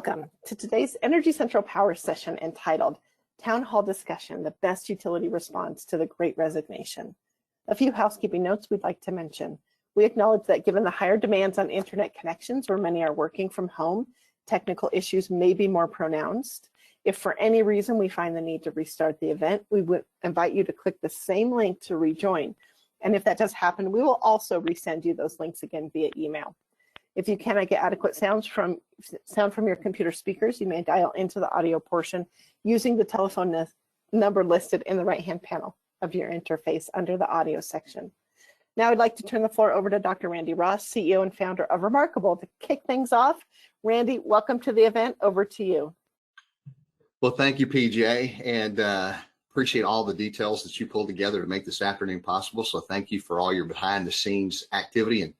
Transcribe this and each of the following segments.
Welcome to today's Energy Central Power session entitled Town Hall Discussion, the Best Utility Response to the Great Resignation. A few housekeeping notes we'd like to mention. We acknowledge that given the higher demands on internet connections where many are working from home, technical issues may be more pronounced. If for any reason we find the need to restart the event, we would invite you to click the same link to rejoin. And if that does happen, we will also resend you those links again via email. If you cannot get adequate sound from your computer speakers, you may dial into the audio portion using the telephone number listed in the right-hand panel of your interface under the audio section. Now I'd like to turn the floor over to Dr. Randy Ross, CEO and founder of Remarkable, to kick things off. Randy, welcome to the event. Over to you. Well, thank you, PJ, and appreciate all the details that you pulled together to make this afternoon possible. So thank you for all your behind-the-scenes activity, and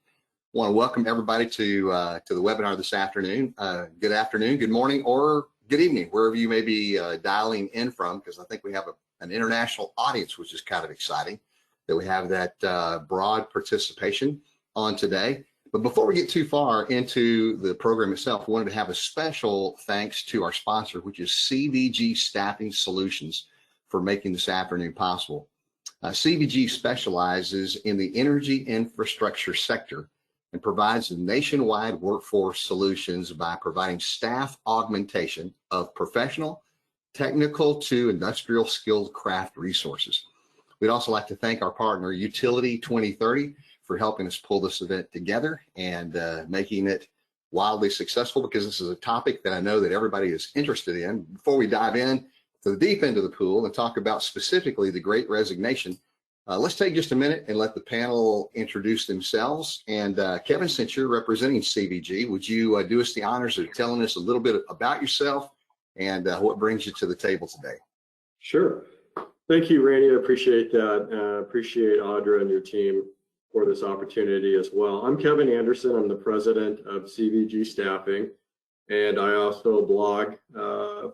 want to welcome everybody to the webinar this afternoon. Good afternoon, good morning, or good evening, wherever you may be dialing in from, because I think we have an international audience, which is kind of exciting that we have that broad participation on today. But before we get too far into the program itself, we wanted to have a special thanks to our sponsor, which is CVG Staffing Solutions, for making this afternoon possible. CVG specializes in the energy infrastructure sector and provides nationwide workforce solutions by providing staff augmentation of professional, technical to industrial skilled craft resources. We'd also like to thank our partner, Utility 2030, for helping us pull this event together and making it wildly successful, because this is a topic that I know that everybody is interested in. Before we dive in to the deep end of the pool and talk about specifically the Great Resignation, let's take just a minute and let the panel introduce themselves. And Kevin, since you're representing CVG, would you do us the honors of telling us a little bit about yourself and what brings you to the table today? Sure. Thank you, Randy. I appreciate that. Appreciate Audra and your team for this opportunity as well. I'm Kevin Anderson. I'm the president of CVG Staffing, and I also blog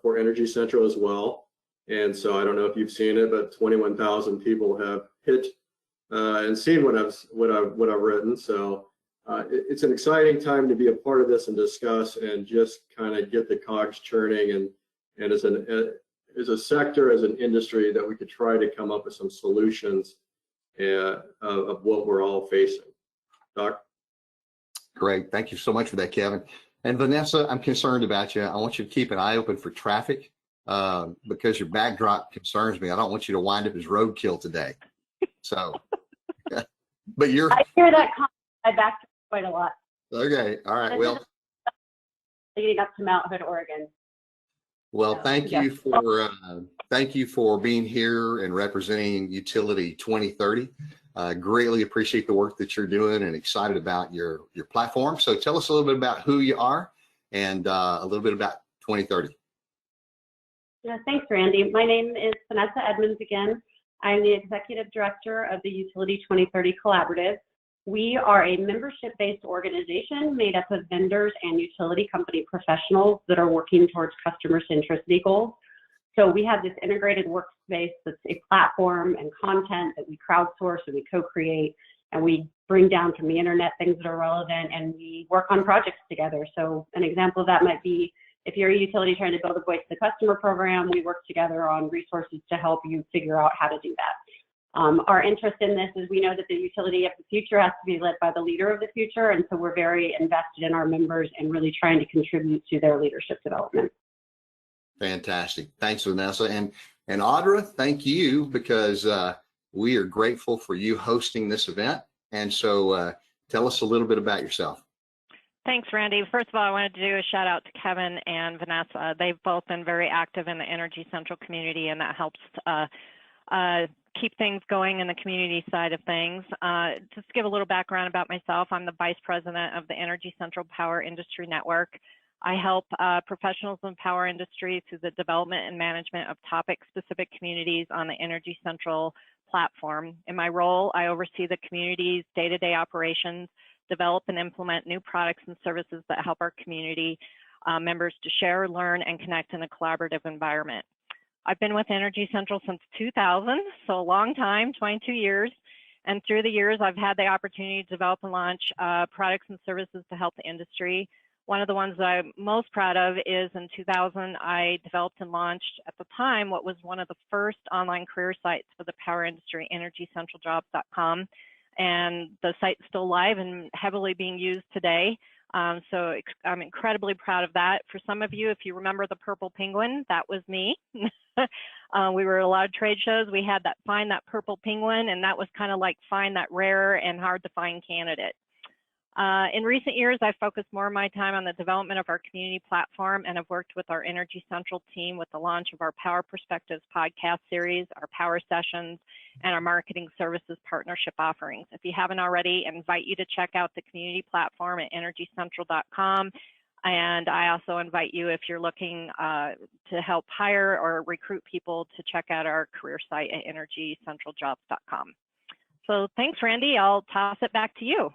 for Energy Central as well. And so I don't know if you've seen it, but 21,000 people have hit and seen what I've written. So it's an exciting time to be a part of this and discuss and just kind of get the cogs churning, and as a sector, as an industry, that we could try to come up with some solutions of what we're all facing. Doc? Great. Thank you so much for that, Kevin. And Vanessa, I'm concerned about you. I want you to keep an eye open for traffic because your backdrop concerns me. I don't want you to wind up as roadkill today. So, but I hear that comment. I backed quite a lot. Okay. All right. Well, leading up to Mount Hood, Oregon. Well, So, thank you for being here and representing Utility 2030. Greatly appreciate the work that you're doing and excited about your platform. So tell us a little bit about who you are and a little bit about 2030. Yeah, thanks, Randy. My name is Vanessa Edmonds again. I'm the executive director of the Utility 2030 Collaborative. We are a membership-based organization made up of vendors and utility company professionals that are working towards customer centricity goals. So we have this integrated workspace that's a platform and content that we crowdsource and we co-create, and we bring down from the internet things that are relevant, and we work on projects together. So an example of that might be, if you're a utility trying to build a voice to the customer program, we work together on resources to help you figure out how to do that. Our interest in this is we know that the utility of the future has to be led by the leader of the future, and so we're very invested in our members and really trying to contribute to their leadership development. Fantastic. Thanks, Vanessa. And Audra, thank you, because we are grateful for you hosting this event. And so tell us a little bit about yourself. Thanks, Randy. First of all, I wanted to do a shout out to Kevin and Vanessa. They've both been very active in the Energy Central community, and that helps keep things going in the community side of things. Just to give a little background about myself, I'm the Vice President of the Energy Central Power Industry Network. I help professionals in power industry through the development and management of topic-specific communities on the Energy Central platform. In my role, I oversee the community's day-to-day operations, develop and implement new products and services that help our community members to share, learn, and connect in a collaborative environment. I've been with Energy Central since 2000, so a long time, 22 years. And through the years, I've had the opportunity to develop and launch products and services to help the industry. One of the ones that I'm most proud of is in 2000, I developed and launched at the time what was one of the first online career sites for the power industry, energycentraljobs.com. And the site's still live and heavily being used today. So I'm incredibly proud of that. For some of you, if you remember the purple penguin, that was me. We were at a lot of trade shows. We had that find that purple penguin, and that was kind of like find that rare and hard to find candidate. In recent years, I've focused more of my time on the development of our community platform, and I've worked with our Energy Central team with the launch of our Power Perspectives podcast series, our power sessions, and our marketing services partnership offerings. If you haven't already, I invite you to check out the community platform at energycentral.com. And I also invite you, if you're looking to help hire or recruit people, to check out our career site at energycentraljobs.com. So thanks, Randy. I'll toss it back to you.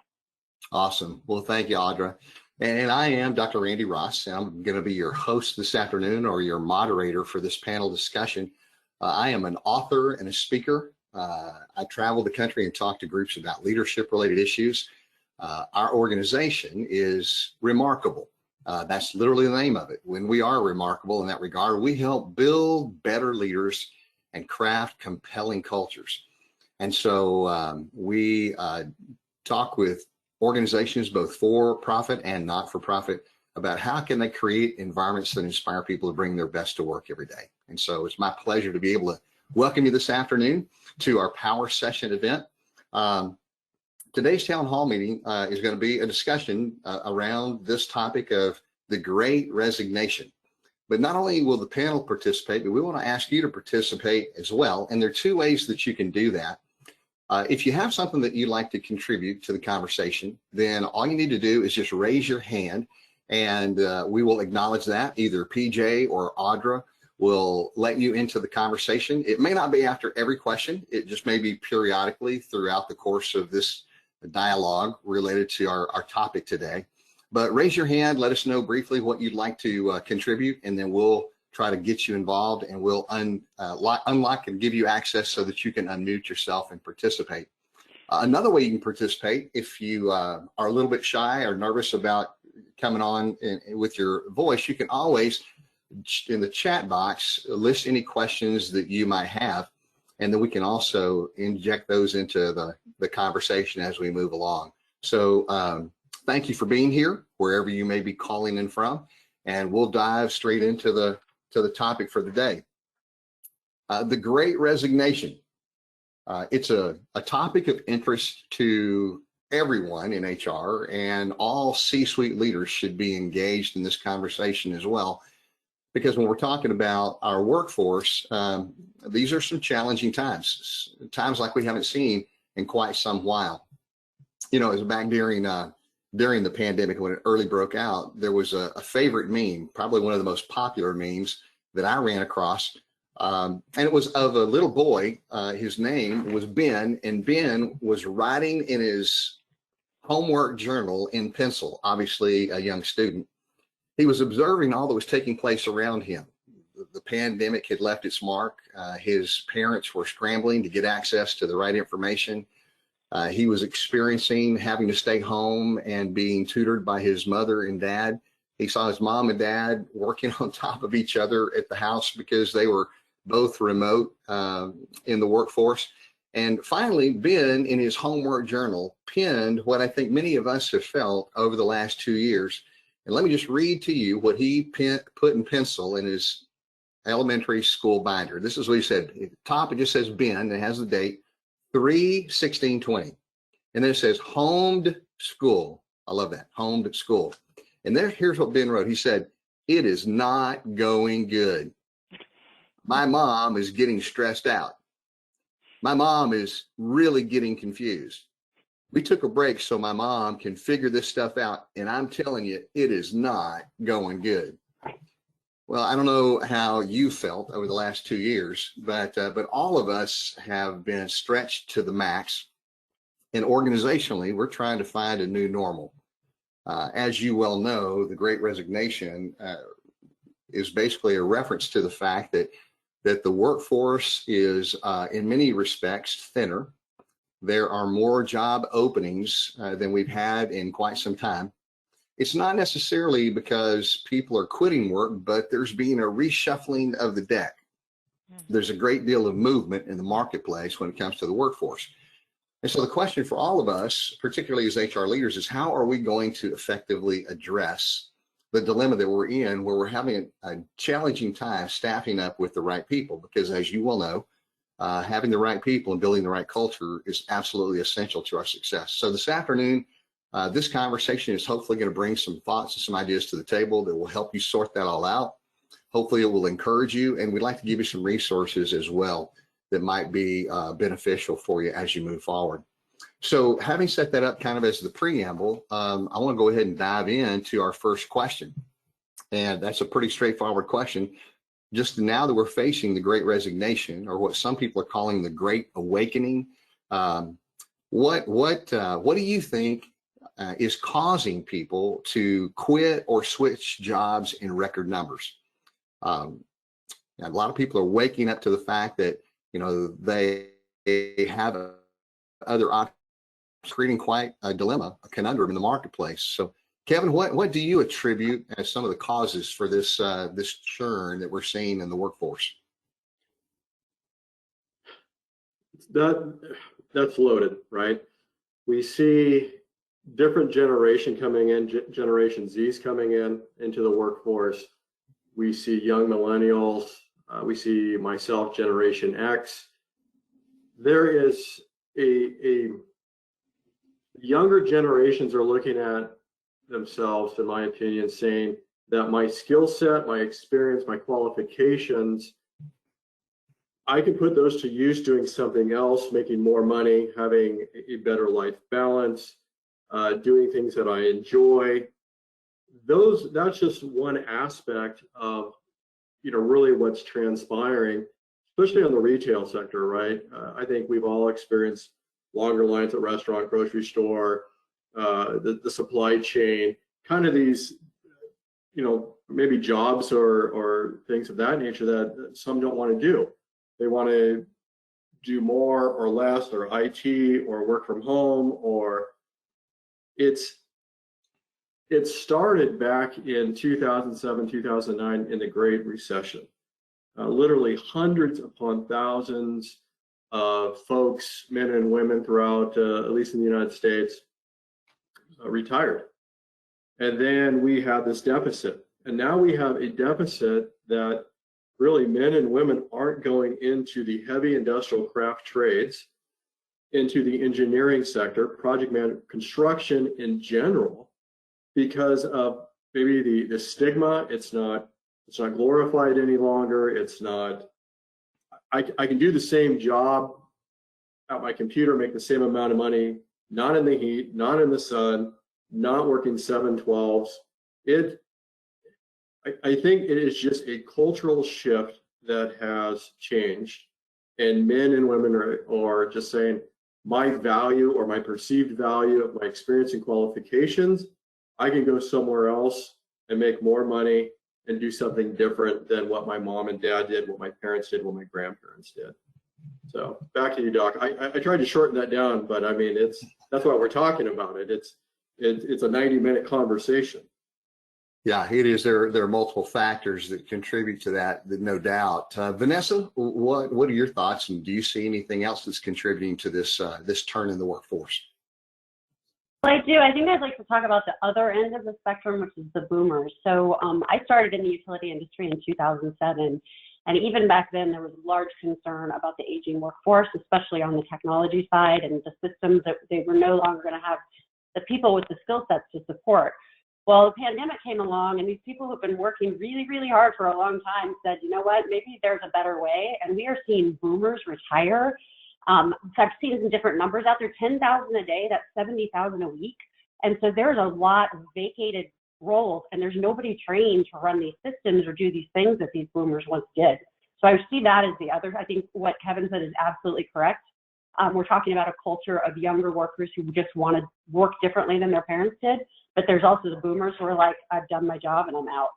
Awesome. Well, thank you, Audra. And I am Dr. Randy Ross, and I'm going to be your host this afternoon, or your moderator for this panel discussion. I am an author and a speaker. I travel the country and talk to groups about leadership-related issues. Our organization is Remarkable. That's literally the name of it. When we are remarkable in that regard, we help build better leaders and craft compelling cultures. And so we talk with organizations, both for-profit and not-for-profit, about how can they create environments that inspire people to bring their best to work every day. And so it's my pleasure to be able to welcome you this afternoon to our Power Session event. Today's town hall meeting is going to be a discussion around this topic of the Great Resignation. But not only will the panel participate, but we want to ask you to participate as well. And there are two ways that you can do that. If you have something that you'd like to contribute to the conversation, then all you need to do is just raise your hand, and we will acknowledge that. Either PJ or Audra will let you into the conversation. It may not be after every question. It just may be periodically throughout the course of this dialogue related to our topic today. But raise your hand, let us know briefly what you'd like to contribute, and then we'll try to get you involved, and we'll unlock and give you access so that you can unmute yourself and participate. Another way you can participate, if you are a little bit shy or nervous about coming on with your voice, you can always, in the chat box, list any questions that you might have, and then we can also inject those into the conversation as we move along. So thank you for being here, wherever you may be calling in from, and we'll dive straight into the topic for the day. The Great Resignation. It's a topic of interest to everyone in HR, and all C-suite leaders should be engaged in this conversation as well, because when we're talking about our workforce, these are some challenging times like we haven't seen in quite some while. You know, it was back during the pandemic, when it early broke out, there was a favorite meme, probably one of the most popular memes that I ran across. And it was of a little boy. His name was Ben, and Ben was writing in his homework journal in pencil, obviously a young student. He was observing all that was taking place around him. The pandemic had left its mark. His parents were scrambling to get access to the right information. He was experiencing having to stay home and being tutored by his mother and dad. He saw his mom and dad working on top of each other at the house because they were both remote in the workforce. And finally, Ben, in his homework journal, penned what I think many of us have felt over the last 2 years. And let me just read to you what he put in pencil in his elementary school binder. This is what he said. At the top, it just says Ben, and it has the date, 3/16/20. And then it says homed school. I love that, homed school. And here's what Ben wrote. He said, "It is not going good. My mom is getting stressed out. My mom is really getting confused. We took a break so my mom can figure this stuff out. And I'm telling you, it is not going good." Well, I don't know how you felt over the last 2 years, but all of us have been stretched to the max. And organizationally, we're trying to find a new normal. As you well know, the Great Resignation is basically a reference to the fact that the workforce is, in many respects, thinner. There are more job openings than we've had in quite some time. it's not necessarily because people are quitting work, but there's being a reshuffling of the deck. There's a great deal of movement in the marketplace when it comes to the workforce. And so the question for all of us, particularly as HR leaders, is how are we going to effectively address the dilemma that we're in, where we're having a challenging time staffing up with the right people? Because as you well know, having the right people and building the right culture is absolutely essential to our success. So this afternoon, this conversation is hopefully going to bring some thoughts and some ideas to the table that will help you sort that all out. Hopefully it will encourage you, and we'd like to give you some resources as well that might be beneficial for you as you move forward. So having set that up kind of as the preamble, I want to go ahead and dive into our first question. And that's a pretty straightforward question. Just now that we're facing the Great Resignation, or what some people are calling the Great Awakening, what do you think is causing people to quit or switch jobs in record numbers? A lot of people are waking up to the fact that, you know, they have other options, creating quite a dilemma, a conundrum in the marketplace. So, Kevin, what do you attribute as some of the causes for this this churn that we're seeing in the workforce? That's loaded, right? We see different generation coming in, Generation Z's coming into the workforce. We see young millennials. We see myself, Generation X. There is a younger generations are looking at themselves, in my opinion, saying that my skill set, my experience, my qualifications, I can put those to use doing something else, making more money, having a better life balance, doing things that I enjoy. That's just one aspect of, you know, really what's transpiring, especially on the retail sector, right? I think we've all experienced longer lines at restaurant, grocery store, the supply chain, kind of these, you know, maybe jobs or things of that nature that some don't want to do. They want to do more or less, or IT, or work from home, or it started back in 2007, 2009 in the Great Recession. Literally hundreds upon thousands of folks, men and women throughout, at least in the United States, retired. And then we had this deficit. And now we have a deficit that really men and women aren't going into the heavy industrial craft trades, into the engineering sector, project management, construction in general, because of maybe the stigma. It's not glorified any longer. It's not, I can do the same job at my computer, make the same amount of money, not in the heat, not in the sun, not working 7/12s. I think it is just a cultural shift that has changed, and men and women are just saying, my value or my perceived value of my experience and qualifications, I can go somewhere else and make more money and do something different than what my mom and dad did, what my parents did, what my grandparents did. So back to you, Doc. I tried to shorten that down, but I mean, that's why we're talking about it. It's a 90-minute conversation. Yeah, it is. There are multiple factors that contribute to that, no doubt. Vanessa, what are your thoughts, and do you see anything else that's contributing to this this turn in the workforce? Well, I do. I think I'd like to talk about the other end of the spectrum, which is the boomers. So I started in the utility industry in 2007, and even back then there was large concern about the aging workforce, especially on the technology side and the systems that they were no longer going to have the people with the skill sets to support. Well, the pandemic came along, and these people who've been working really, really hard for a long time said, you know what, maybe there's a better way. And we are seeing boomers retire. I've seen some different numbers out there, 10,000 a day, that's 70,000 a week. And so there's a lot of vacated roles, and there's nobody trained to run these systems or do these things that these boomers once did. So I see that as the other. I think what Kevin said is absolutely correct. We're talking about a culture of younger workers who just want to work differently than their parents did. But there's also the boomers who are like, I've done my job and I'm out.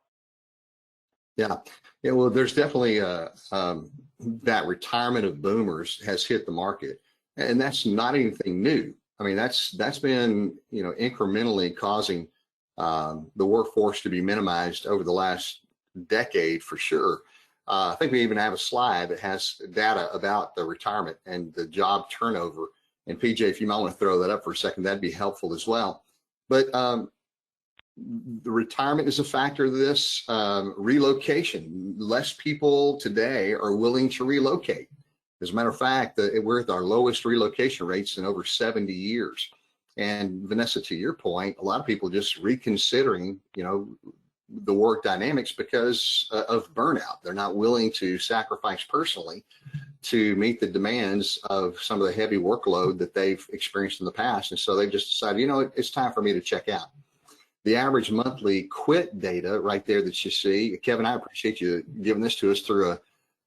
Yeah. Well, there's definitely that retirement of boomers has hit the market, and that's not anything new. I mean, that's been, you know, incrementally causing the workforce to be minimized over the last decade for sure. I think we even have a slide that has data about the retirement and the job turnover. And PJ, if you might want to throw that up for a second, that'd be helpful as well. But the retirement is a factor of this. Relocation, less people today are willing to relocate. As a matter of fact, we're at our lowest relocation rates in over 70 years. And Vanessa, to your point, a lot of people just reconsidering, the work dynamics because of burnout. They're not willing to sacrifice personally to meet the demands of some of the heavy workload that they've experienced in the past. And so they've just decided, it's time for me to check out. The average monthly quit data right there that you see, Kevin, I appreciate you giving this to us through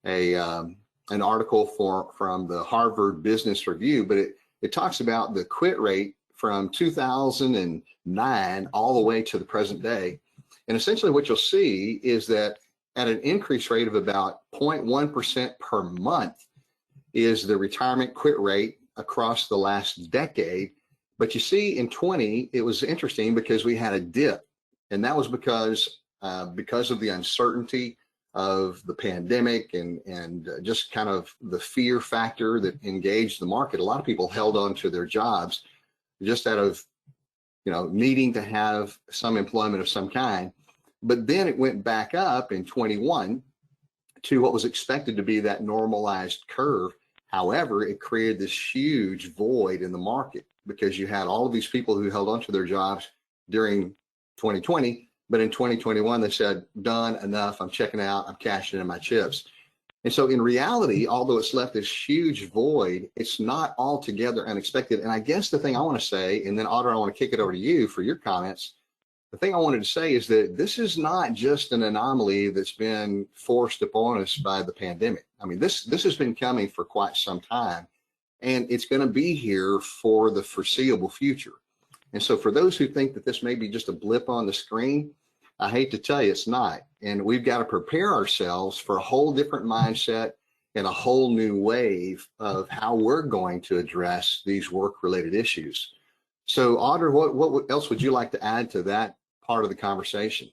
an article from the Harvard Business Review, but it talks about the quit rate from 2009 all the way to the present day. And essentially what you'll see is that at an increase rate of about 0.1% per month is the retirement quit rate across the last decade. But you see in 20, it was interesting because we had a dip, and that was because of the uncertainty of the pandemic and just kind of the fear factor that engaged the market. A lot of people held on to their jobs just out of needing to have some employment of some kind. But then it went back up in 21 to what was expected to be that normalized curve. However, it created this huge void in the market because you had all of these people who held onto their jobs during 2020, but in 2021, they said, done, enough, I'm checking out, I'm cashing in my chips. And so in reality, although it's left this huge void, it's not altogether unexpected. And I guess the thing I want to say, and then Audra, I want to kick it over to you for your comments. The thing I wanted to say is that this is not just an anomaly that's been forced upon us by the pandemic. I mean, this has been coming for quite some time, and it's going to be here for the foreseeable future. And so for those who think that this may be just a blip on the screen, I hate to tell you it's not. And we've got to prepare ourselves for a whole different mindset and a whole new wave of how we're going to address these work-related issues. So Audra, what else would you like to add to that part of the conversation?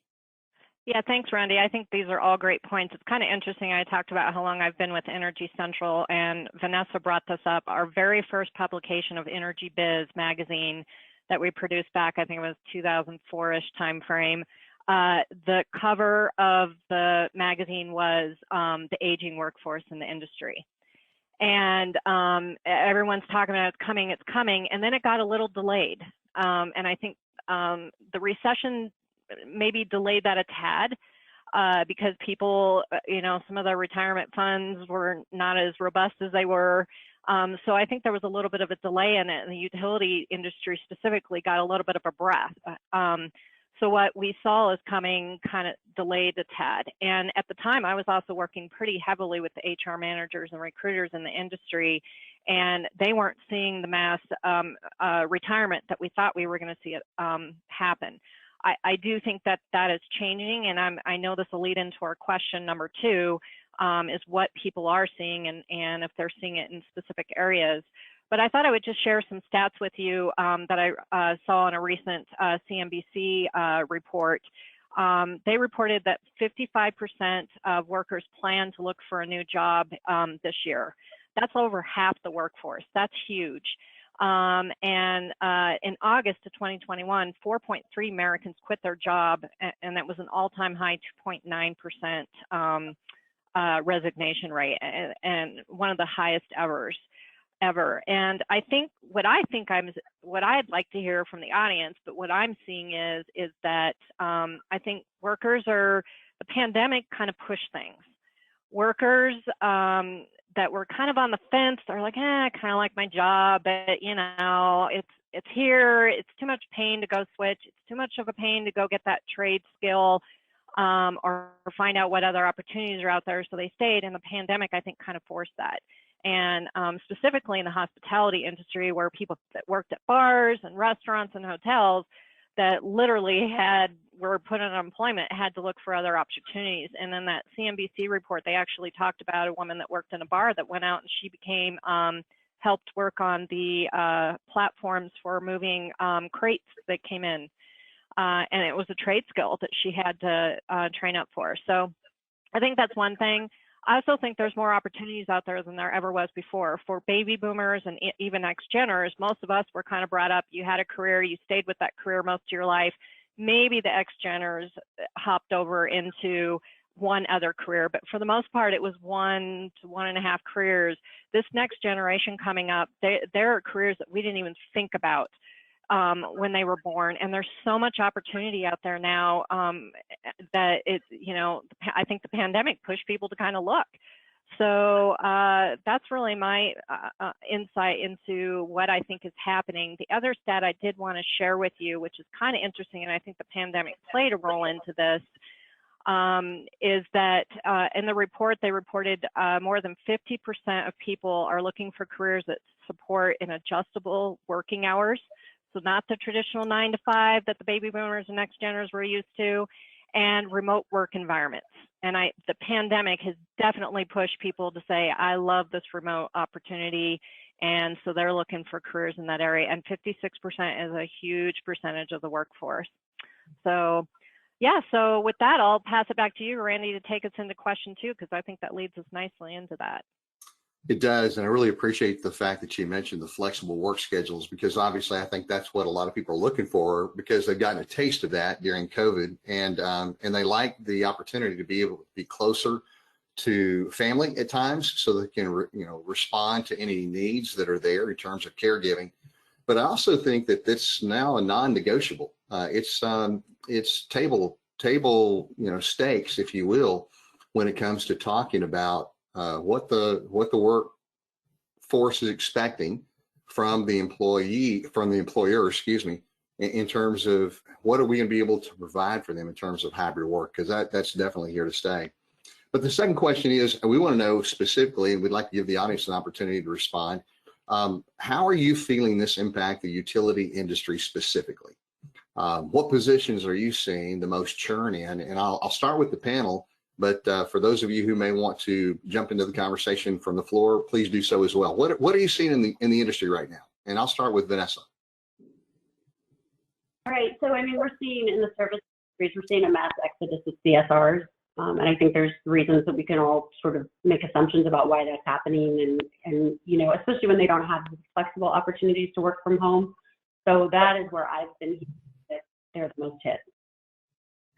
Yeah, thanks, Randy. I think these are all great points. It's kind of interesting. I talked about how long I've been with Energy Central, and Vanessa brought this up. Our very first publication of Energy Biz magazine that we produced back, I think it was 2004-ish timeframe. The cover of the magazine was the aging workforce in the industry. And everyone's talking about it's coming, and then it got a little delayed. And I think the recession maybe delayed that a tad because people, some of the retirement funds were not as robust as they were. So I think there was a little bit of a delay in it, and the utility industry specifically got a little bit of a breath. So what we saw is coming kind of delayed a tad. And at the time, I was also working pretty heavily with the HR managers and recruiters in the industry, and they weren't seeing the mass retirement that we thought we were going to see it happen. I do think that is changing, and I know this will lead into our question number 2, is what people are seeing and if they're seeing it in specific areas. But I thought I would just share some stats with you that I saw in a recent CNBC report. They reported that 55% of workers plan to look for a new job this year. That's over half the workforce. That's huge. And in August of 2021, 4.3 Americans quit their job, and that was an all-time high 2.9% resignation rate, and one of the highest ever. And I think what I'd like to hear from the audience, but what I'm seeing is that I think the pandemic kind of pushed things. Workers that were kind of on the fence, they're like, I kind of like my job, but it's here, it's too much pain to go switch, it's too much of a pain to go get that trade skill or find out what other opportunities are out there. So they stayed, and the pandemic, I think, kind of forced that. And specifically in the hospitality industry, where people that worked at bars and restaurants and hotels that literally were put on unemployment had to look for other opportunities. And in that CNBC report, they actually talked about a woman that worked in a bar that went out and she became helped work on the platforms for moving crates that came in. and it was a trade skill that she had to train up for. So I think that's one thing. I also think there's more opportunities out there than there ever was before. For baby boomers and even X-Geners, most of us were kind of brought up, you had a career, you stayed with that career most of your life. Maybe the X-Geners hopped over into one other career, but for the most part, it was 1 to 1.5 careers. This next generation coming up, there are careers that we didn't even think about when they were born, and there's so much opportunity out there now that it's, you know, I think the pandemic pushed people to kind of look. So that's really my insight into what I think is happening. The other stat I did want to share with you, which is kind of interesting, and I think the pandemic played a role into this, is that in the report, they reported more than 50% of people are looking for careers that support in adjustable working hours. So not the traditional 9 to 5 that the baby boomers and X-Geners were used to, and remote work environments. And the pandemic has definitely pushed people to say, I love this remote opportunity. And so they're looking for careers in that area. And 56% is a huge percentage of the workforce. So yeah, so with that, I'll pass it back to you, Randy, to take us into question 2, because I think that leads us nicely into that. It does, and I really appreciate the fact that you mentioned the flexible work schedules, because obviously I think that's what a lot of people are looking for, because they've gotten a taste of that during COVID, and they like the opportunity to be able to be closer to family at times, so they can respond to any needs that are there in terms of caregiving. But I also think that it's now a non-negotiable. It's table stakes, if you will, when it comes to talking about what the workforce is expecting from the employer, excuse me, in terms of what are we going to be able to provide for them in terms of hybrid work, because that's definitely here to stay. But the second question is, we want to know specifically, and we'd like to give the audience an opportunity to respond, how are you feeling this impact the utility industry specifically? What positions are you seeing the most churn in? And I'll start with the panel, but for those of you who may want to jump into the conversation from the floor, please do so as well. What are you seeing in the industry right now? And I'll start with Vanessa. All right, so I mean, we're seeing in the service industries, we're seeing a mass exodus of CSRs. And I think there's reasons that we can all sort of make assumptions about why that's happening, and especially when they don't have flexible opportunities to work from home. So that is where I've been hearing that they're the most hit.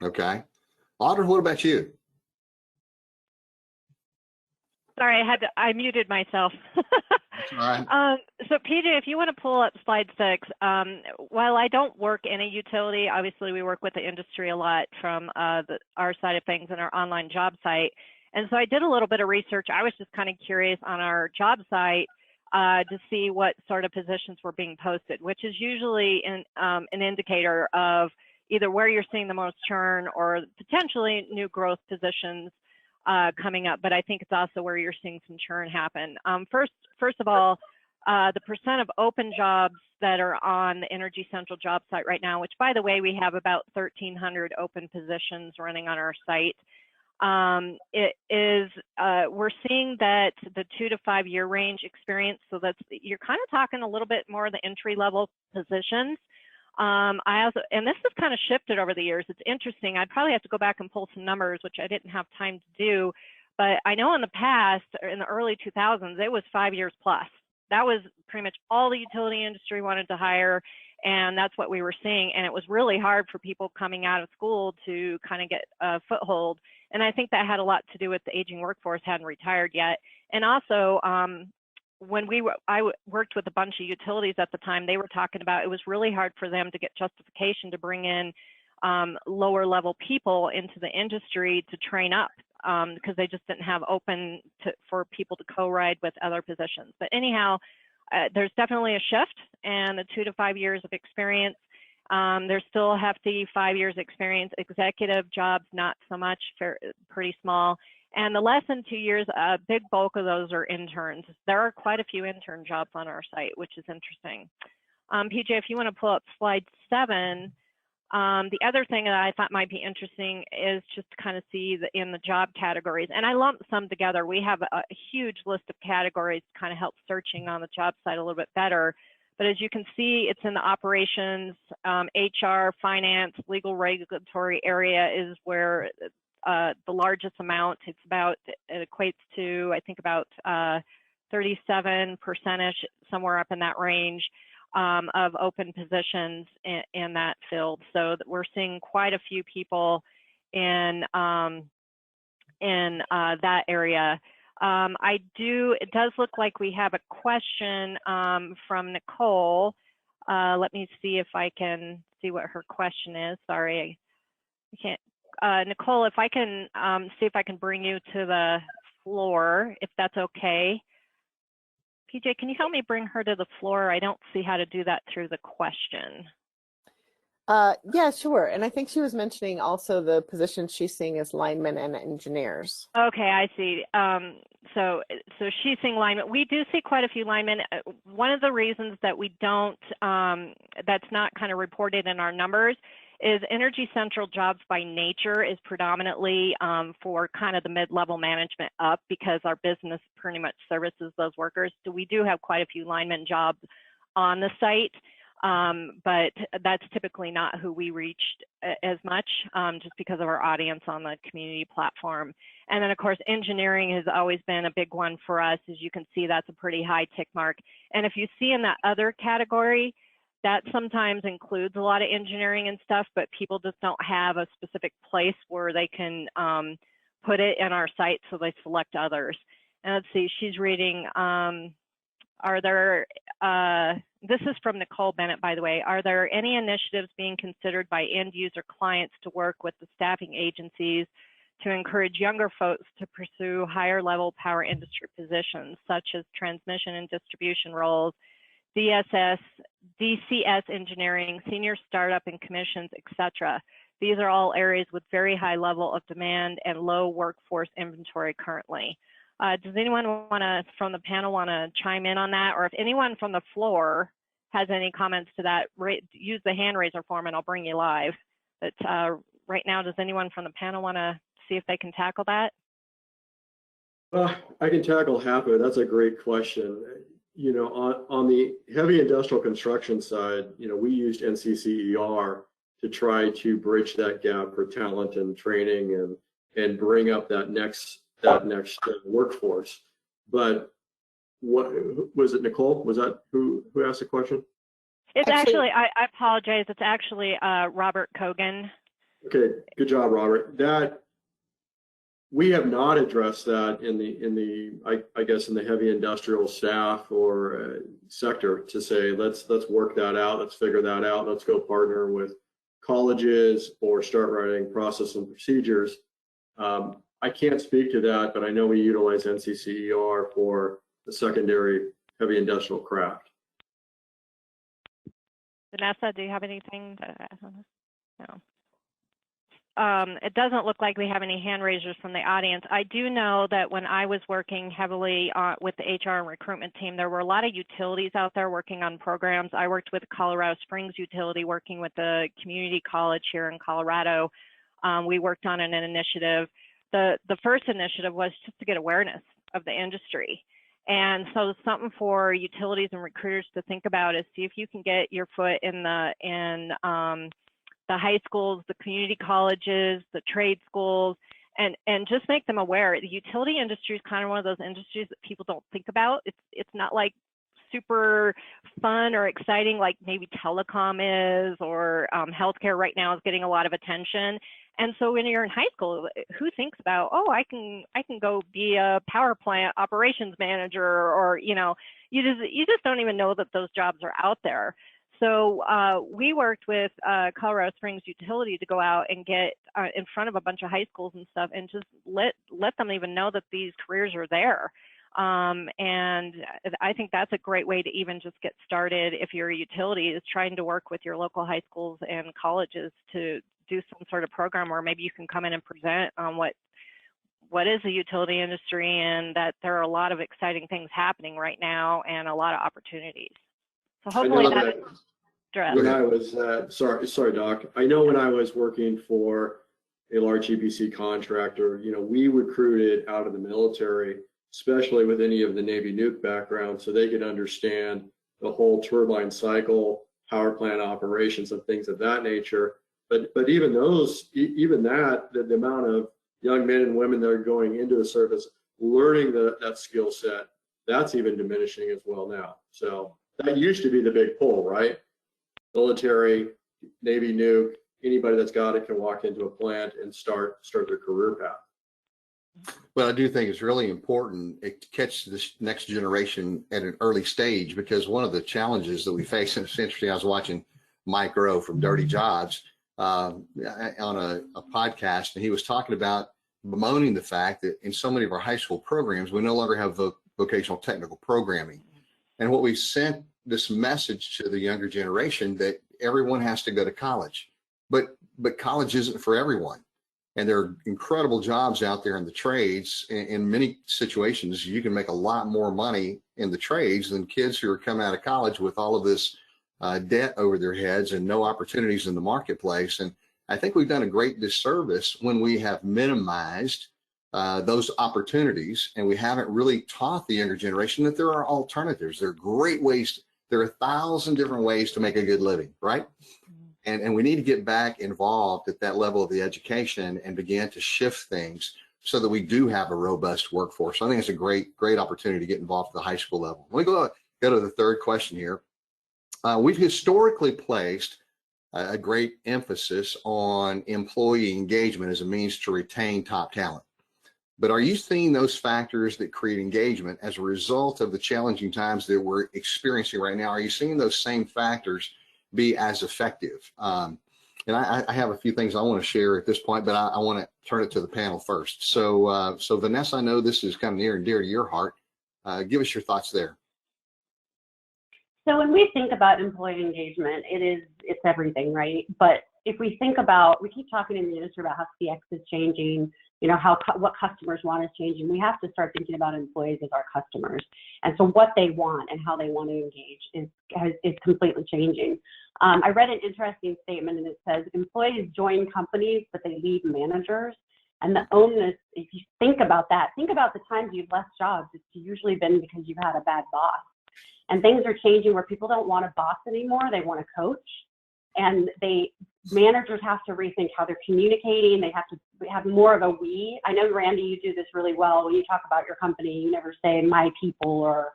Okay. Audra, what about you? Sorry, I muted myself. That's all right. So PJ, if you want to pull up slide 6, while I don't work in a utility, obviously we work with the industry a lot from our side of things and our online job site. And so I did a little bit of research. I was just kind of curious on our job site to see what sort of positions were being posted, which is usually an indicator of either where you're seeing the most churn or potentially new growth positions coming up, but I think it's also where you're seeing some churn happen. First of all, the percent of open jobs that are on the Energy Central job site right now, which by the way, we have about 1,300 open positions running on our site. We're seeing that the 2 to 5 year range experience, so you're kind of talking a little bit more of the entry level positions. And this has kind of shifted over the years. It's interesting. I'd probably have to go back and pull some numbers, which I didn't have time to do. But I know in the past, in the early 2000s, it was 5 years plus. That was pretty much all the utility industry wanted to hire. And that's what we were seeing. And it was really hard for people coming out of school to kind of get a foothold. And I think that had a lot to do with the aging workforce hadn't retired yet. And also, when I worked with a bunch of utilities at the time, they were talking about it was really hard for them to get justification to bring in lower level people into the industry to train up because they just didn't have for people to co-ride with other positions. But anyhow, there's definitely a shift, and the 2 to 5 years of experience. There's still a hefty 5 years experience. Executive jobs, not so much, pretty small. And the less than 2 years, a big bulk of those are interns. There are quite a few intern jobs on our site, which is interesting. PJ, if you want to pull up slide 7, the other thing that I thought might be interesting is just to kind of see in the job categories. And I lumped some together. We have a huge list of categories to kind of help searching on the job site a little bit better. But as you can see, it's in the operations, HR, finance, legal, regulatory area is where the largest amount. It equates to, I think, about 37%, somewhere up in that range, of open positions in that field. So we're seeing quite a few people in that area. It does look like we have a question from Nicole. Let me see if I can see what her question is. Sorry, I can't. Nicole, if I can see if I can bring you to the floor, if that's okay. PJ, can you help me bring her to the floor? I don't see how to do that through the question. Yeah, sure. And I think she was mentioning also the positions she's seeing as linemen and engineers. Okay, I see. So she's seeing linemen. We do see quite a few linemen. One of the reasons that we don't, that's not kind of reported in our numbers, is Energy Central jobs by nature is predominantly for kind of the mid-level management up, because our business pretty much services those workers. So we do have quite a few lineman jobs on the site, but that's typically not who we reached as much, just because of our audience on the community platform. And then of course, engineering has always been a big one for us. As you can see, that's a pretty high tick mark. And if you see in that other category, that sometimes includes a lot of engineering and stuff, but people just don't have a specific place where they can put it in our site, so they select others. And let's see, she's reading, this is from Nicole Bennett, by the way. Are there any initiatives being considered by end user clients to work with the staffing agencies to encourage younger folks to pursue higher level power industry positions, such as transmission and distribution roles, DCS engineering, senior startup and commissions, etc.? These are all areas with very high level of demand and low workforce inventory currently. Does anyone from the panel want to chime in on that? Or if anyone from the floor has any comments to that, use the hand raiser form and I'll bring you live. But right now, does anyone from the panel want to see if they can tackle that? I can tackle half of it. That's a great question. You know, on the heavy industrial construction side, you know, we used NCCER to try to bridge that gap for talent and training and bring up that next workforce. But what was it, Nicole? Was that who asked the question? It's actually I apologize. It's actually Robert Kogan. Okay, good job, Robert. That we have not addressed that in the I guess in the heavy industrial staff or sector to say let's work that out, let's figure that out, let's go partner with colleges or start writing process and procedures. I can't speak to that, but I know we utilize NCCER for the secondary heavy industrial craft. Vanessa, do you have anything to add on this? No. It doesn't look like we have any hand raisers from the audience. I do know that when I was working heavily with the HR and recruitment team, there were a lot of utilities out there working on programs. I worked with Colorado Springs Utility, working with the community college here in Colorado. We worked on an initiative. The first initiative was just to get awareness of the industry. And so something for utilities and recruiters to think about is see if you can get your foot in the high schools, the community colleges, the trade schools, and just make them aware. The utility industry is kind of one of those industries that people don't think about. It's not like super fun or exciting like maybe telecom is, or healthcare right now is getting a lot of attention. And so when you're in high school, who thinks about, oh, I can go be a power plant operations manager, or you just don't even know that those jobs are out there. So we worked with Colorado Springs Utility to go out and get in front of a bunch of high schools and stuff, and just let them even know that these careers are there. And I think that's a great way to even just get started if your utility is trying to work with your local high schools and colleges to do some sort of program where maybe you can come in and present on what is the utility industry, and that there are a lot of exciting things happening right now and a lot of opportunities. So hopefully that addressed. When I was sorry, Doc. I know when I was working for a large EPC contractor, we recruited out of the military, especially with any of the Navy nuke background, so they could understand the whole turbine cycle, power plant operations, and things of that nature. But even those, even that, the amount of young men and women that are going into the service, learning that skill set, that's even diminishing as well now. So that used to be the big pull, right? Military, Navy nuke, anybody that's got it can walk into a plant and start their career path. Well, I do think it's really important to catch this next generation at an early stage, because one of the challenges that we face, and it's interesting, I was watching Mike Rowe from Dirty Jobs on a podcast, and he was talking about bemoaning the fact that in so many of our high school programs, we no longer have vocational technical programming. And what we sent this message to the younger generation that everyone has to go to college, but college isn't for everyone. And there are incredible jobs out there in the trades. In many situations, you can make a lot more money in the trades than kids who are coming out of college with all of this debt over their heads and no opportunities in the marketplace. And I think we've done a great disservice when we have minimized those opportunities, and we haven't really taught the younger generation that there are alternatives. There are great ways. There are 1,000 different ways to make a good living, right? And we need to get back involved at that level of the education and begin to shift things so that we do have a robust workforce. I think it's a great opportunity to get involved at the high school level. Let me go to the third question here. We've historically placed a great emphasis on employee engagement as a means to retain top talent. But are you seeing those factors that create engagement as a result of the challenging times that we're experiencing right now? Are you seeing those same factors be as effective? And I have a few things I want to share at this point, but I want to turn it to the panel first. So Vanessa, I know this is kind of near and dear to your heart. Give us your thoughts there. So when we think about employee engagement, it's everything, right? But if we think about, we keep talking in the industry about how CX is changing, what customers want is changing. We have to start thinking about employees as our customers. And so what they want and how they want to engage is completely changing. I read an interesting statement, and it says, employees join companies, but they leave managers. And the onus, if you think about that, think about the times you've left jobs. It's usually been because you've had a bad boss. And things are changing where people don't want a boss anymore. They want a coach. And managers have to rethink how they're communicating. They have to have more of a we. I know, Randy, you do this really well. When you talk about your company, you never say my people or,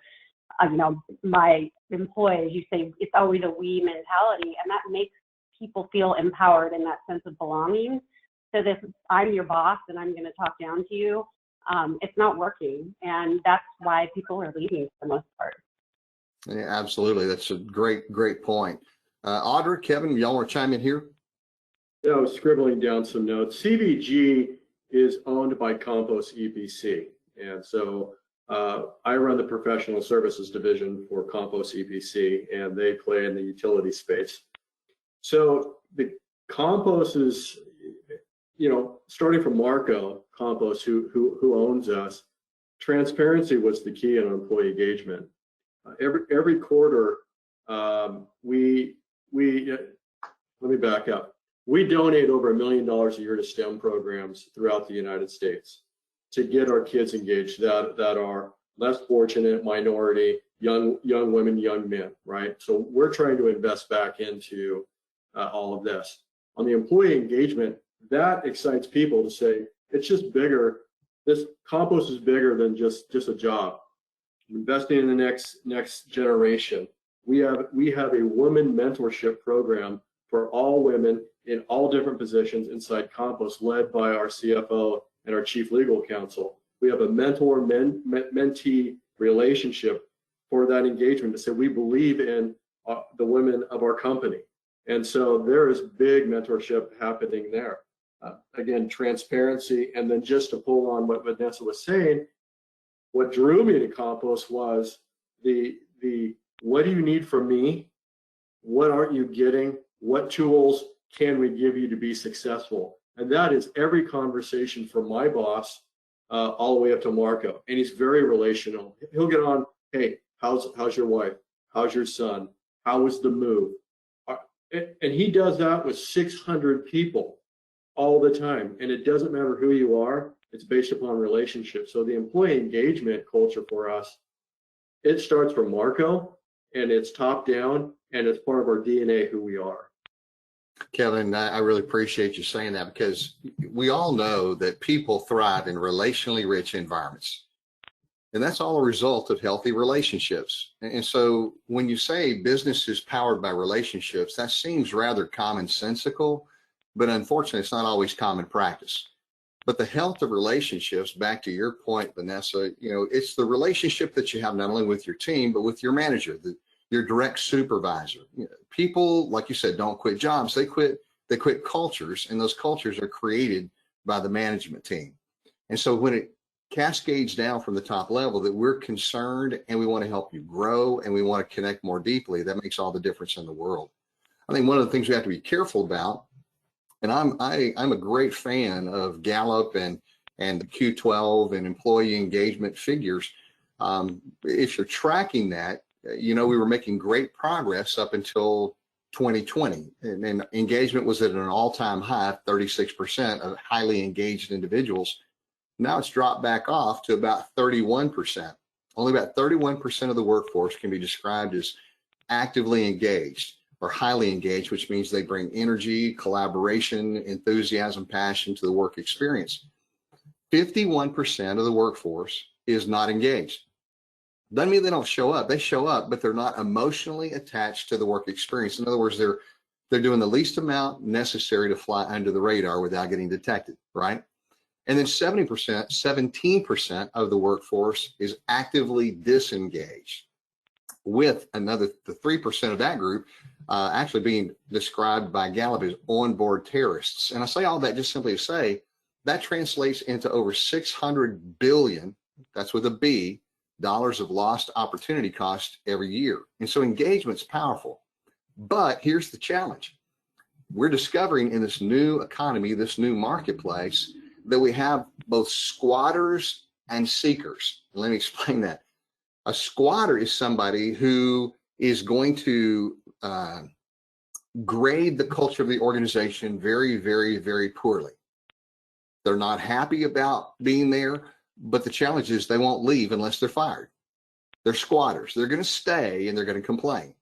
my employees. You say it's always a we mentality. And that makes people feel empowered in that sense of belonging. So this, I'm your boss and I'm going to talk down to you. It's not working. And that's why people are leaving for the most part. Yeah, absolutely. That's a great point. Audra, Kevin, y'all want to chime in here? Yeah, I was scribbling down some notes. CVG is owned by Compost EPC. And so I run the professional services division for Compost EPC, and they play in the utility space. So the Compost is, starting from Marco Compost, who owns us, transparency was the key in employee engagement. Every quarter, let me back up. We donate over $1 million a year to STEM programs throughout the United States to get our kids engaged that are less fortunate, minority, young women, young men, right? So we're trying to invest back into all of this. On the employee engagement, that excites people to say, it's just bigger. This Compost is bigger than just a job. Investing in the next generation. We have a women mentorship program for all women in all different positions inside Compost, led by our CFO and our chief legal counsel. We have a mentor-mentee relationship for that engagement to say we believe in the women of our company. And so there is big mentorship happening there. Again, transparency, and then just to pull on what Vanessa was saying, what drew me to Compost was the what do you need from me? What aren't you getting? What tools can we give you to be successful? And that is every conversation from my boss all the way up to Marco. And he's very relational. He'll get on, hey, how's your wife? How's your son? How was the move? And he does that with 600 people all the time. And it doesn't matter who you are. It's based upon relationships. So the employee engagement culture for us, it starts from Marco, and it's top down, and it's part of our DNA, who we are. Kevin, I really appreciate you saying that, because we all know that people thrive in relationally rich environments. And that's all a result of healthy relationships. And so when you say business is powered by relationships, that seems rather commonsensical, but unfortunately, it's not always common practice. But the health of relationships, back to your point, Vanessa, it's the relationship that you have not only with your team, but with your manager, your direct supervisor. People, like you said, don't quit jobs. They quit cultures, and those cultures are created by the management team. And so when it cascades down from the top level, that we're concerned and we want to help you grow and we want to connect more deeply, that makes all the difference in the world. I think one of the things we have to be careful about, and I'm a great fan of Gallup and the Q12 and employee engagement figures. If you're tracking that, we were making great progress up until 2020, and engagement was at an all-time high of 36% of highly engaged individuals. Now it's dropped back off to about 31%. Only about 31% of the workforce can be described as actively engaged or highly engaged, which means they bring energy, collaboration, enthusiasm, passion to the work experience. 51% of the workforce is not engaged. Doesn't mean they don't show up. They show up, but they're not emotionally attached to the work experience. In other words, they're doing the least amount necessary to fly under the radar without getting detected, right? And then 17% of the workforce is actively disengaged, with the 3% of that group actually being described by Gallup as onboard terrorists. And I say all that just simply to say that translates into over $600 billion, that's with a B, dollars of lost opportunity cost every year. And so engagement's powerful. But here's the challenge. We're discovering in this new economy, this new marketplace, that we have both squatters and seekers. And let me explain that. A squatter is somebody who is going to grade the culture of the organization very, very, very poorly. They're not happy about being there, but the challenge is they won't leave unless they're fired. They're squatters. They're going to stay and they're going to complain.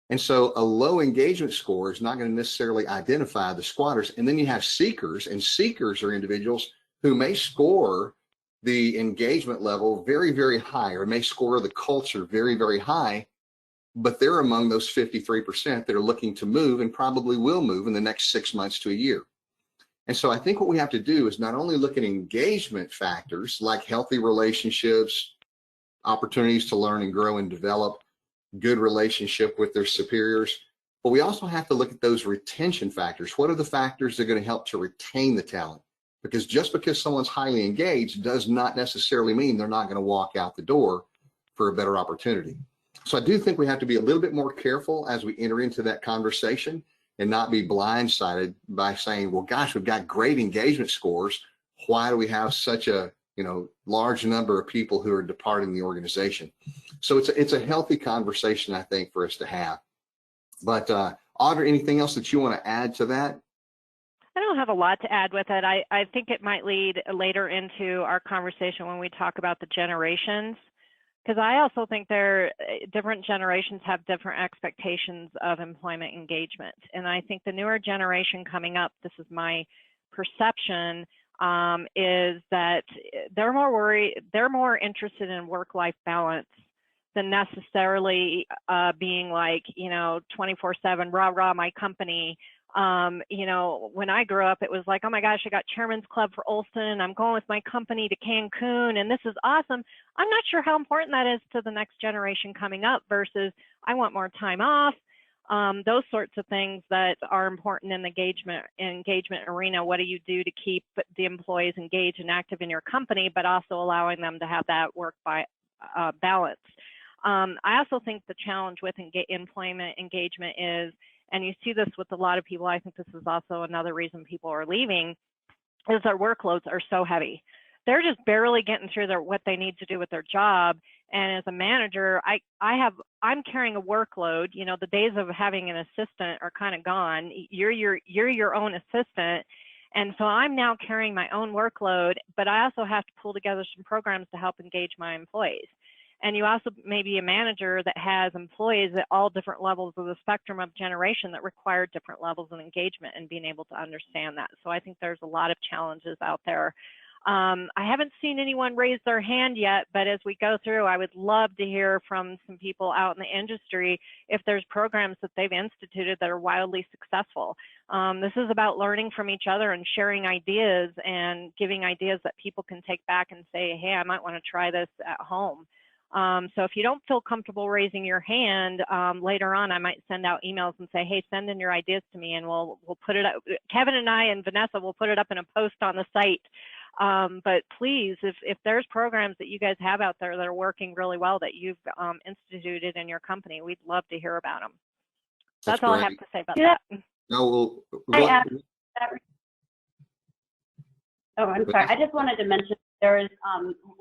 And so a low engagement score is not going to necessarily identify the squatters. And then you have seekers, and seekers are individuals who may score the engagement level very, very high, or may score the culture very, very high, but they're among those 53% that are looking to move and probably will move in the next 6 months to a year. And so I think what we have to do is not only look at engagement factors like healthy relationships, opportunities to learn and grow and develop, good relationship with their superiors, but we also have to look at those retention factors. What are the factors that are going to help to retain the talent? Because just because someone's highly engaged does not necessarily mean they're not going to walk out the door for a better opportunity. So I do think we have to be a little bit more careful as we enter into that conversation and not be blindsided by saying, well, gosh, we've got great engagement scores. Why do we have such a large number of people who are departing the organization? So it's a healthy conversation, I think, for us to have. But Audrey, anything else that you want to add to that? I don't have a lot to add with it. I think it might lead later into our conversation when we talk about the generations, because I also think different generations have different expectations of employment engagement. And I think the newer generation coming up, this is my perception, is that they're more interested in work-life balance than necessarily being like, 24/7, rah, rah, my company. When I grew up, it was like, oh my gosh, I got Chairman's Club for Olson. I'm going with my company to Cancun, and this is awesome. I'm not sure how important that is to the next generation coming up versus I want more time off. Those sorts of things that are important in the engagement arena. What do you do to keep the employees engaged and active in your company, but also allowing them to have that work balance? I also think the challenge with employment engagement is, and you see this with a lot of people, I think this is also another reason people are leaving, is their workloads are so heavy. They're just barely getting through what they need to do with their job. And as a manager, I'm carrying a workload. The days of having an assistant are kind of gone. You're your own assistant. And so I'm now carrying my own workload, but I also have to pull together some programs to help engage my employees. And you also may be a manager that has employees at all different levels of the spectrum of generation that require different levels of engagement and being able to understand that. So I think there's a lot of challenges out there. I haven't seen anyone raise their hand yet, but as we go through, I would love to hear from some people out in the industry if there's programs that they've instituted that are wildly successful. This is about learning from each other and sharing ideas and giving ideas that people can take back and say, hey, I might want to try this at home. So if you don't feel comfortable raising your hand, later on, I might send out emails and say, hey, send in your ideas to me and we'll put it up. Kevin and I and Vanessa will put it up in a post on the site. But please, if there's programs that you guys have out there that are working really well that you've instituted in your company, we'd love to hear about them. That's all I have to say about that. No, I'm sorry. I just wanted to mention there's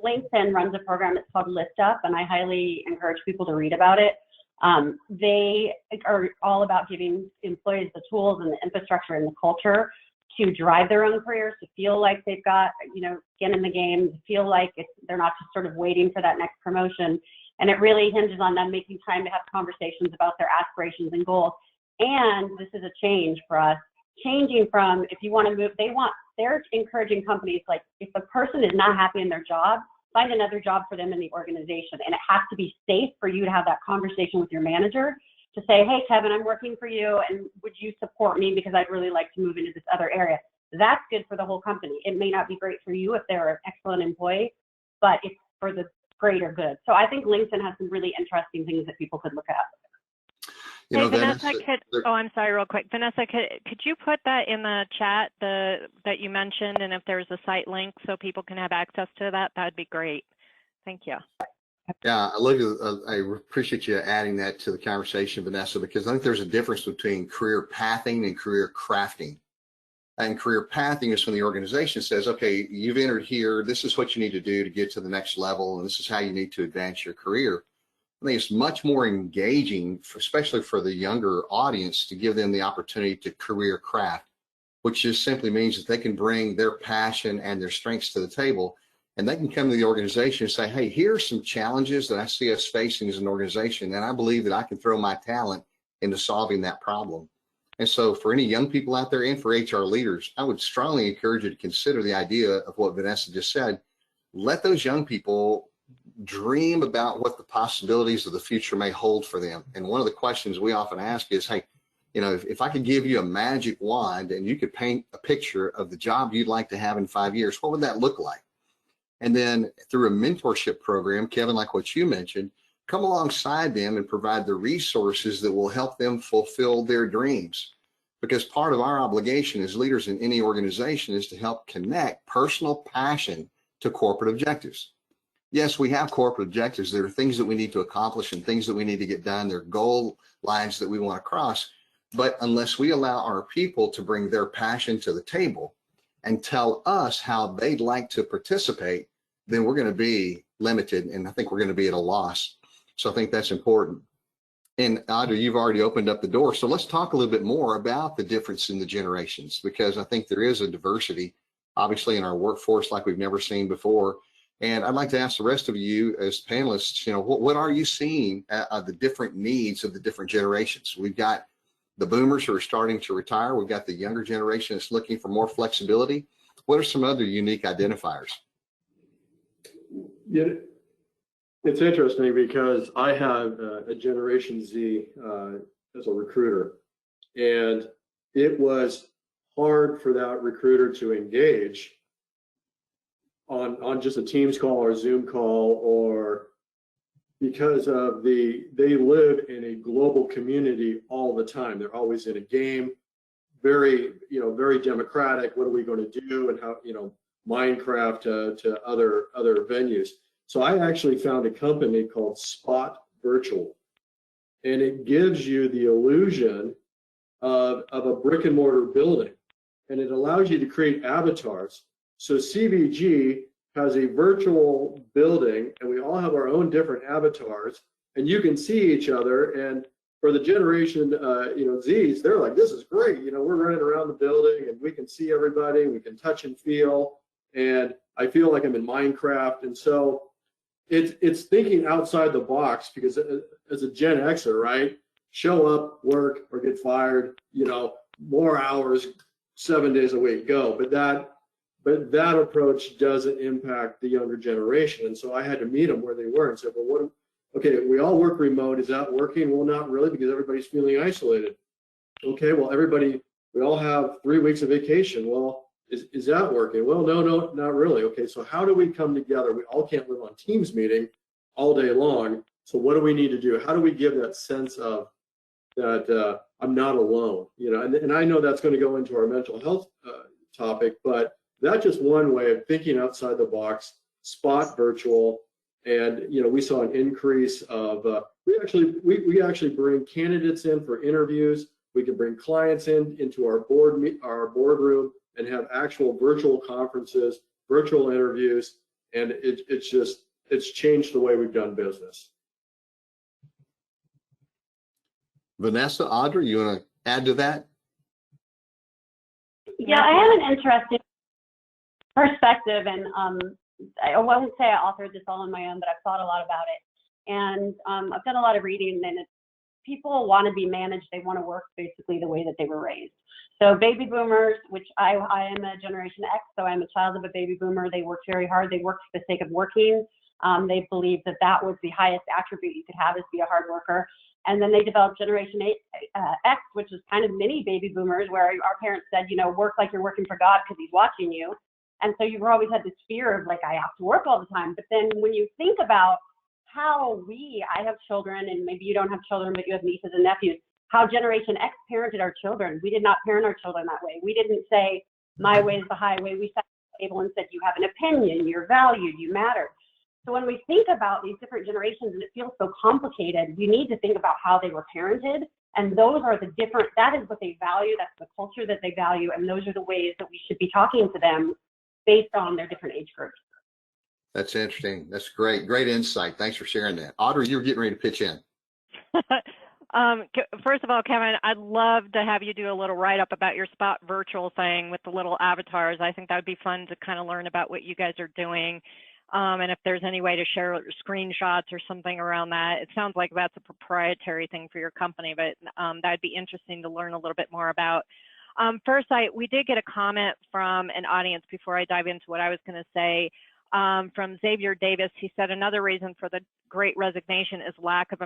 LinkedIn runs a program. It's called Lift Up, and I highly encourage people to read about it. They are all about giving employees the tools and the infrastructure and the culture to drive their own careers, to feel like they've got, skin in the game, to feel like they're not just sort of waiting for that next promotion. And it really hinges on them making time to have conversations about their aspirations and goals. And this is a change for us, changing from, if you want to move, they're encouraging companies, like, if the person is not happy in their job, find another job for them in the organization. And it has to be safe for you to have that conversation with your manager to say, hey, Kevin, I'm working for you, and would you support me because I'd really like to move into this other area? That's good for the whole company. It may not be great for you if they're an excellent employee, but it's for the greater good. So I think LinkedIn has some really interesting things that people could look at. Hey, Vanessa, I'm sorry, real quick. Vanessa, could you put that in the chat that you mentioned, and if there's a site link so people can have access to that, that'd be great. Thank you. Yeah, I appreciate you adding that to the conversation, Vanessa, because I think there's a difference between career pathing and career crafting. And career pathing is when the organization says, okay, you've entered here, this is what you need to do to get to the next level, and this is how you need to advance your career. I think it's much more engaging, especially for the younger audience, to give them the opportunity to career craft, which just simply means that they can bring their passion and their strengths to the table. And they can come to the organization and say, hey, here are some challenges that I see us facing as an organization, and I believe that I can throw my talent into solving that problem. And so for any young people out there and for HR leaders, I would strongly encourage you to consider the idea of what Vanessa just said. Let those young people dream about what the possibilities of the future may hold for them. And one of the questions we often ask is, hey, if I could give you a magic wand and you could paint a picture of the job you'd like to have in 5 years, what would that look like? And then through a mentorship program, Kevin, like what you mentioned, come alongside them and provide the resources that will help them fulfill their dreams. Because part of our obligation as leaders in any organization is to help connect personal passion to corporate objectives. Yes, we have corporate objectives. There are things that we need to accomplish and things that we need to get done. There are goal lines that we want to cross. But unless we allow our people to bring their passion to the table and tell us how they'd like to participate, then we're going to be limited, and I think we're going to be at a loss. So I think that's important. And Audrey, you've already opened up the door. So let's talk a little bit more about the difference in the generations, because I think there is a diversity, obviously, in our workforce like we've never seen before. And I'd like to ask the rest of you as panelists, what are you seeing the different needs of the different generations? We've got the boomers who are starting to retire. We've got the younger generation that's looking for more flexibility. What are some other unique identifiers? Yeah, it's interesting because I have a Generation Z as a recruiter, and it was hard for that recruiter to engage on just a Teams call or Zoom call, or because of they live in a global community all the time. They're always in a game, very democratic. What are we going to do, and how, Minecraft to other venues. So I actually found a company called Spot Virtual, and it gives you the illusion of a brick and mortar building, and it allows you to create avatars. So CVG has a virtual building, and we all have our own different avatars, and you can see each other. And for the generation, Zs, they're like, this is great. We're running around the building, and we can see everybody. We can touch and feel, and I feel like I'm in Minecraft. And so it's thinking outside the box, because as a Gen Xer, right? Show up, work, or get fired, more hours, 7 days a week, go. But that approach doesn't impact the younger generation. And so I had to meet them where they were and said, well, okay, we all work remote. Is that working? Well, not really, because everybody's feeling isolated. Okay, well, we all have 3 weeks of vacation. Well, is that working? Well, no, not really. Okay, so how do we come together? We all can't live on Teams meeting all day long. So what do we need to do? How do we give that sense of that I'm not alone? And I know that's going to go into our mental health topic, but that's just one way of thinking outside the box, spot virtual. And we saw an increase of we actually bring candidates in for interviews. We can bring clients into our boardroom and have actual virtual conferences, virtual interviews, and it's changed the way we've done business. Vanessa, Audrey, you want to add to that? Yeah, I have an interesting perspective, and I won't say I authored this all on my own, but I've thought a lot about it. And I've done a lot of reading, and people want to be managed. They want to work basically the way that they were raised. So baby boomers, which I am a Generation X, so I'm a child of a baby boomer. They worked very hard. They worked for the sake of working. They believed that was the highest attribute you could have, is be a hard worker. And then they developed Generation X, which is kind of mini baby boomers, where our parents said, work like you're working for God because he's watching you. And so you've always had this fear of, like, I have to work all the time. But then when you think about how I have children, and maybe you don't have children, but you have nieces and nephews, how Generation X parented our children. We did not parent our children that way. We didn't say, my way is the highway. We sat at the table and said, you have an opinion, you're valued, you matter. So when we think about these different generations, and it feels so complicated, you need to think about how they were parented. And those are that is what they value, that's the culture that they value, and those are the ways that we should be talking to them based on their different age groups. That's interesting. That's great. Great insight. Thanks for sharing that. Audrey, you were getting ready to pitch in. First of all, Kevin, I'd love to have you do a little write-up about your Spot Virtual thing with the little avatars. I think that would be fun to kind of learn about what you guys are doing. And if there's any way to share screenshots or something around that. It sounds like that's a proprietary thing for your company, but that'd be interesting to learn a little bit more about. First, we did get a comment from an audience before I dive into what I was going to say. From Xavier Davis. He said another reason for the Great Resignation is lack of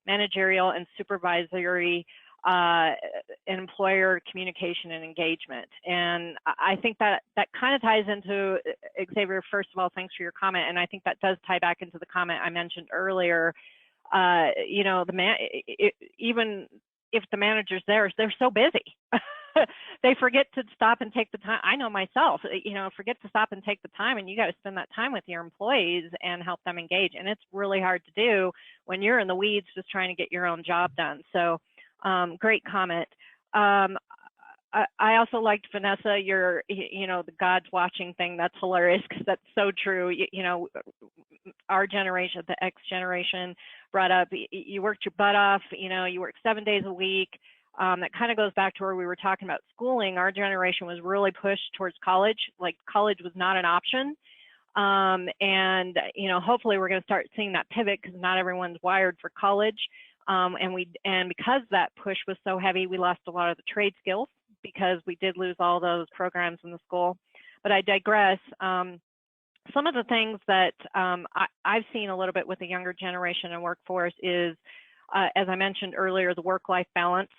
managerial and supervisory employer communication and engagement. And I think that kind of ties into, Xavier, first of all, thanks for your comment. And I think that does tie back into the comment I mentioned earlier. Even if the manager's there, they're so busy. They forget to stop and take the time. I know myself, forget to stop and take the time, and you got to spend that time with your employees and help them engage. And it's really hard to do when you're in the weeds just trying to get your own job done. So great comment. I also liked, Vanessa, the God's watching thing. That's hilarious because that's so true. Our generation, the X generation, brought up, you worked your butt off, you work 7 days a week. That kind of goes back to where we were talking about schooling. Our generation was really pushed towards college. Like, college was not an option. And hopefully we're going to start seeing that pivot, because not everyone's wired for college. And because that push was so heavy, we lost a lot of the trade skills, because we did lose all those programs in the school. But I digress. Some of the things that I've seen a little bit with the younger generation and workforce is, as I mentioned earlier, the work-life balance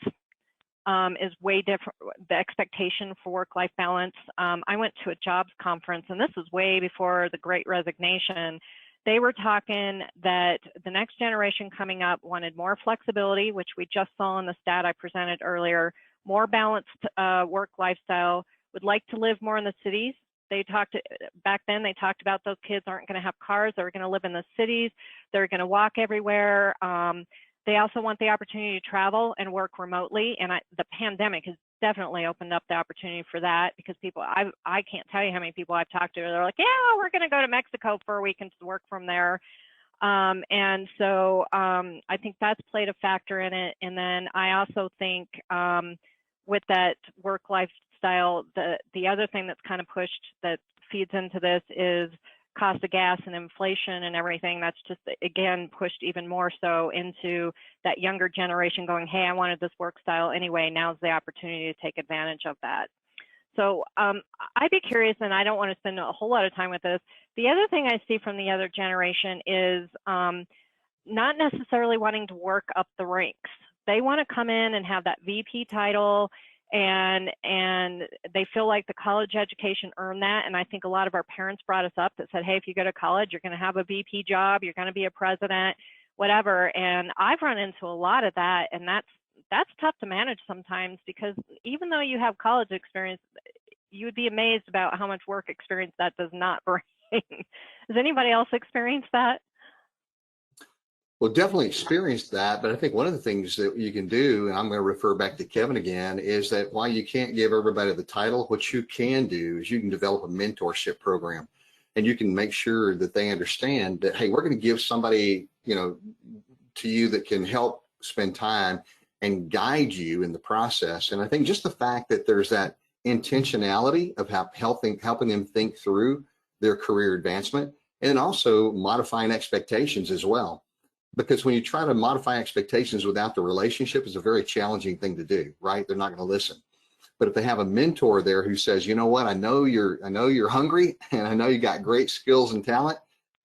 is way different. The expectation for work-life balance. I went to a jobs conference, and this is way before the Great Resignation. They were talking that the next generation coming up wanted more flexibility, which we just saw in the stat I presented earlier, more balanced work lifestyle, would like to live more in the cities. Back then they talked about those kids aren't going to have cars, they're going to live in the cities, they're going to walk everywhere. They also want the opportunity to travel and work remotely, and the pandemic has definitely opened up the opportunity for that, because people, I can't tell you how many people I've talked to, they're like, yeah, we're going to go to Mexico for a week and work from there. And so I think that's played a factor in it. And then I also think with that work lifestyle, the other thing that's kind of pushed, that feeds into this, is cost of gas and inflation and everything, that's just, again, pushed even more so into that younger generation going, hey, I wanted this work style anyway. Now's the opportunity to take advantage of that. So I'd be curious, and I don't want to spend a whole lot of time with this. The other thing I see from the other generation is not necessarily wanting to work up the ranks. They want to come in and have that VP title, and they feel like the college education earned that. And I think a lot of our parents brought us up that said, hey, if you go to college, you're going to have a VP job, you're going to be a president, whatever. And I've run into a lot of that, and that's tough to manage sometimes, because even though you have college experience, you would be amazed about how much work experience that does not bring. Has anybody else experienced that? Well, definitely experienced that, but I think one of the things that you can do, and I'm going to refer back to Kevin again, is that while you can't give everybody the title, what you can do is you can develop a mentorship program, and you can make sure that they understand that, hey, we're going to give somebody, to you that can help spend time and guide you in the process. And I think just the fact that there's that intentionality of helping them think through their career advancement, and also modifying expectations as well. Because when you try to modify expectations without the relationship, is a very challenging thing to do, right? They're not going to listen. But if they have a mentor there who says, you know what, I know you're hungry, and I know you got great skills and talent.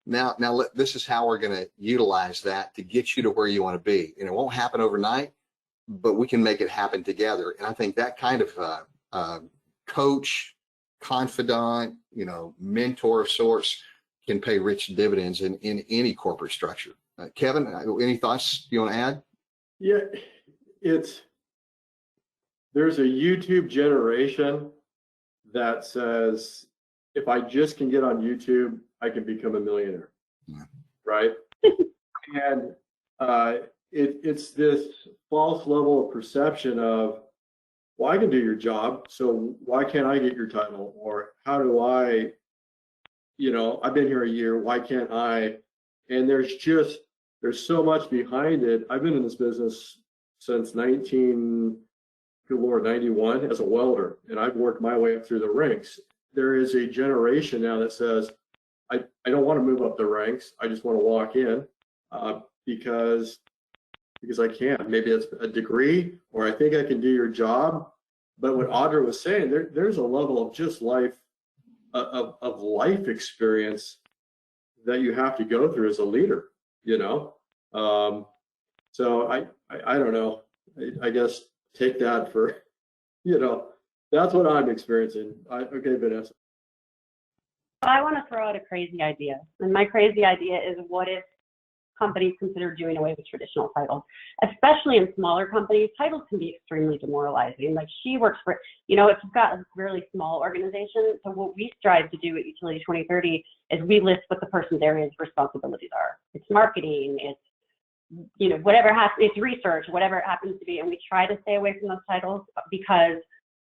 Now this is how we're going to utilize that to get you to where you want to be. And it won't happen overnight, but we can make it happen together. And I think that kind of coach, confidant, mentor of sorts can pay rich dividends in any corporate structure. Kevin, any thoughts you want to add? Yeah, there's a YouTube generation that says, if I just can get on YouTube, I can become a millionaire, right? And it's this false level of perception of, well, I can do your job, so why can't I get your title? Or how do I, I've been here a year, why can't I? And there's so much behind it. I've been in this business since 91 as a welder, and I've worked my way up through the ranks. There is a generation now that says, I don't want to move up the ranks. I just want to walk in because I can. Maybe it's a degree, or I think I can do your job. But what Audra was saying, there's a level of just life, of life experience that you have to go through as a leader, So I don't know. I guess take that for, that's what I'm experiencing. Okay, Vanessa. I want to throw out a crazy idea. And my crazy idea is, what if companies consider doing away with traditional titles? Especially in smaller companies, titles can be extremely demoralizing. Like, she works for, if you've got a really small organization. So what we strive to do at Utility 2030 is we list what the person's areas of responsibilities are. It's marketing, it's, it's research, whatever it happens to be. And we try to stay away from those titles because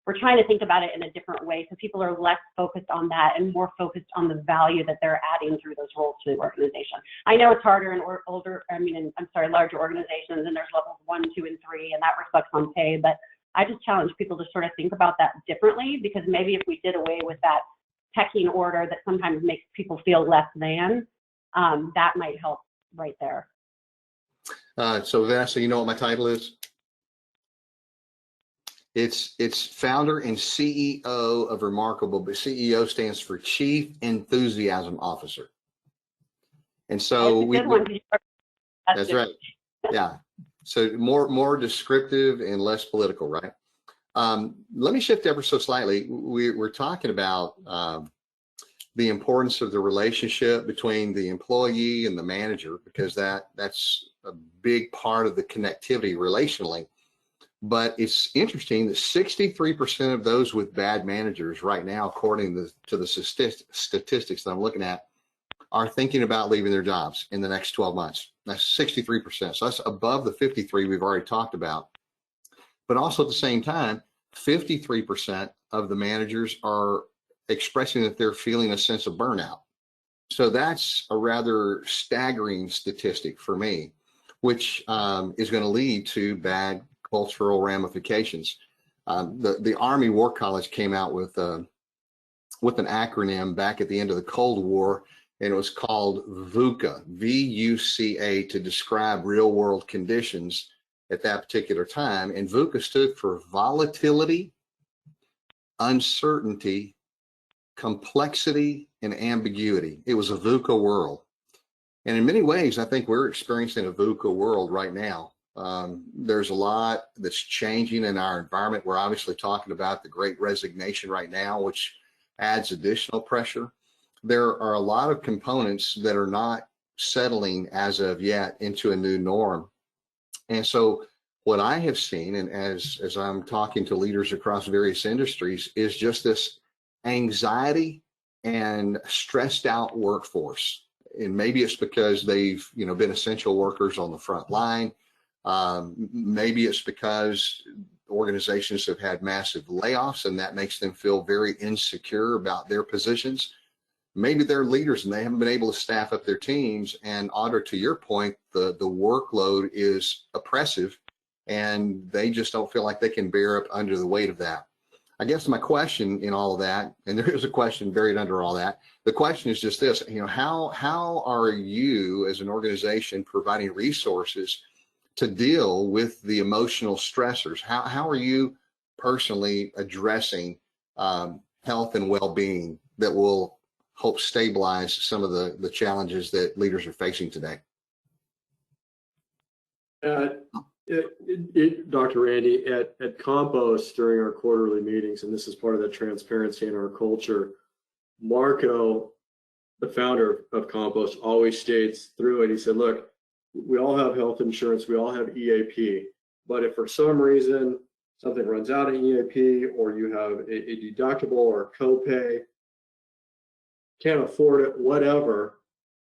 we're trying to think about it in a different way, so people are less focused on that and more focused on the value that they're adding through those roles to the organization. I know it's harder in larger organizations, and there's levels 1, 2, and 3, and that reflects on pay. But I just challenge people to sort of think about that differently, because maybe if we did away with that pecking order that sometimes makes people feel less than, that might help right there. So Vanessa, you know what my title is? It's founder and CEO of Remarkable, but CEO stands for Chief Enthusiasm Officer. And so that's right. Yeah. So more descriptive and less political, right? Let me shift ever so slightly. We're talking about the importance of the relationship between the employee and the manager, because that's a big part of the connectivity relationally. But it's interesting that 63% of those with bad managers right now, according to the statistics that I'm looking at, are thinking about leaving their jobs in the next 12 months. That's 63%. So that's above the 53 we've already talked about. But also at the same time, 53% of the managers are expressing that they're feeling a sense of burnout. So that's a rather staggering statistic for me, which is going to lead to bad cultural ramifications. The Army War College came out with an acronym back at the end of the Cold War, and it was called VUCA, V-U-C-A, to describe real world conditions at that particular time. And VUCA stood for volatility, uncertainty, complexity, and ambiguity. It was a VUCA world. And in many ways, I think we're experiencing a VUCA world right now. There's a lot that's changing in our environment. We're obviously talking about the Great Resignation right now, which adds additional pressure. There are a lot of components that are not settling as of yet into a new norm. And so what I have seen, and as I'm talking to leaders across various industries, is just this anxiety and stressed out workforce. And maybe it's because they've been essential workers on the front line. Maybe it's because organizations have had massive layoffs and that makes them feel very insecure about their positions. Maybe they're leaders and they haven't been able to staff up their teams. And Audra, to your point, the workload is oppressive and they just don't feel like they can bear up under the weight of that. I guess my question in all of that, and there is a question buried under all that, the question is just this, how are you as an organization providing resources to deal with the emotional stressors? How are you personally addressing health and well-being that will help stabilize some of the challenges that leaders are facing today? Dr. Randy, at Compost during our quarterly meetings, and this is part of the transparency in our culture, Marco, the founder of Compost, always states through it, he said, look, we all have health insurance, we all have EAP, but if for some reason something runs out of EAP or you have a deductible or a copay, can't afford it, whatever,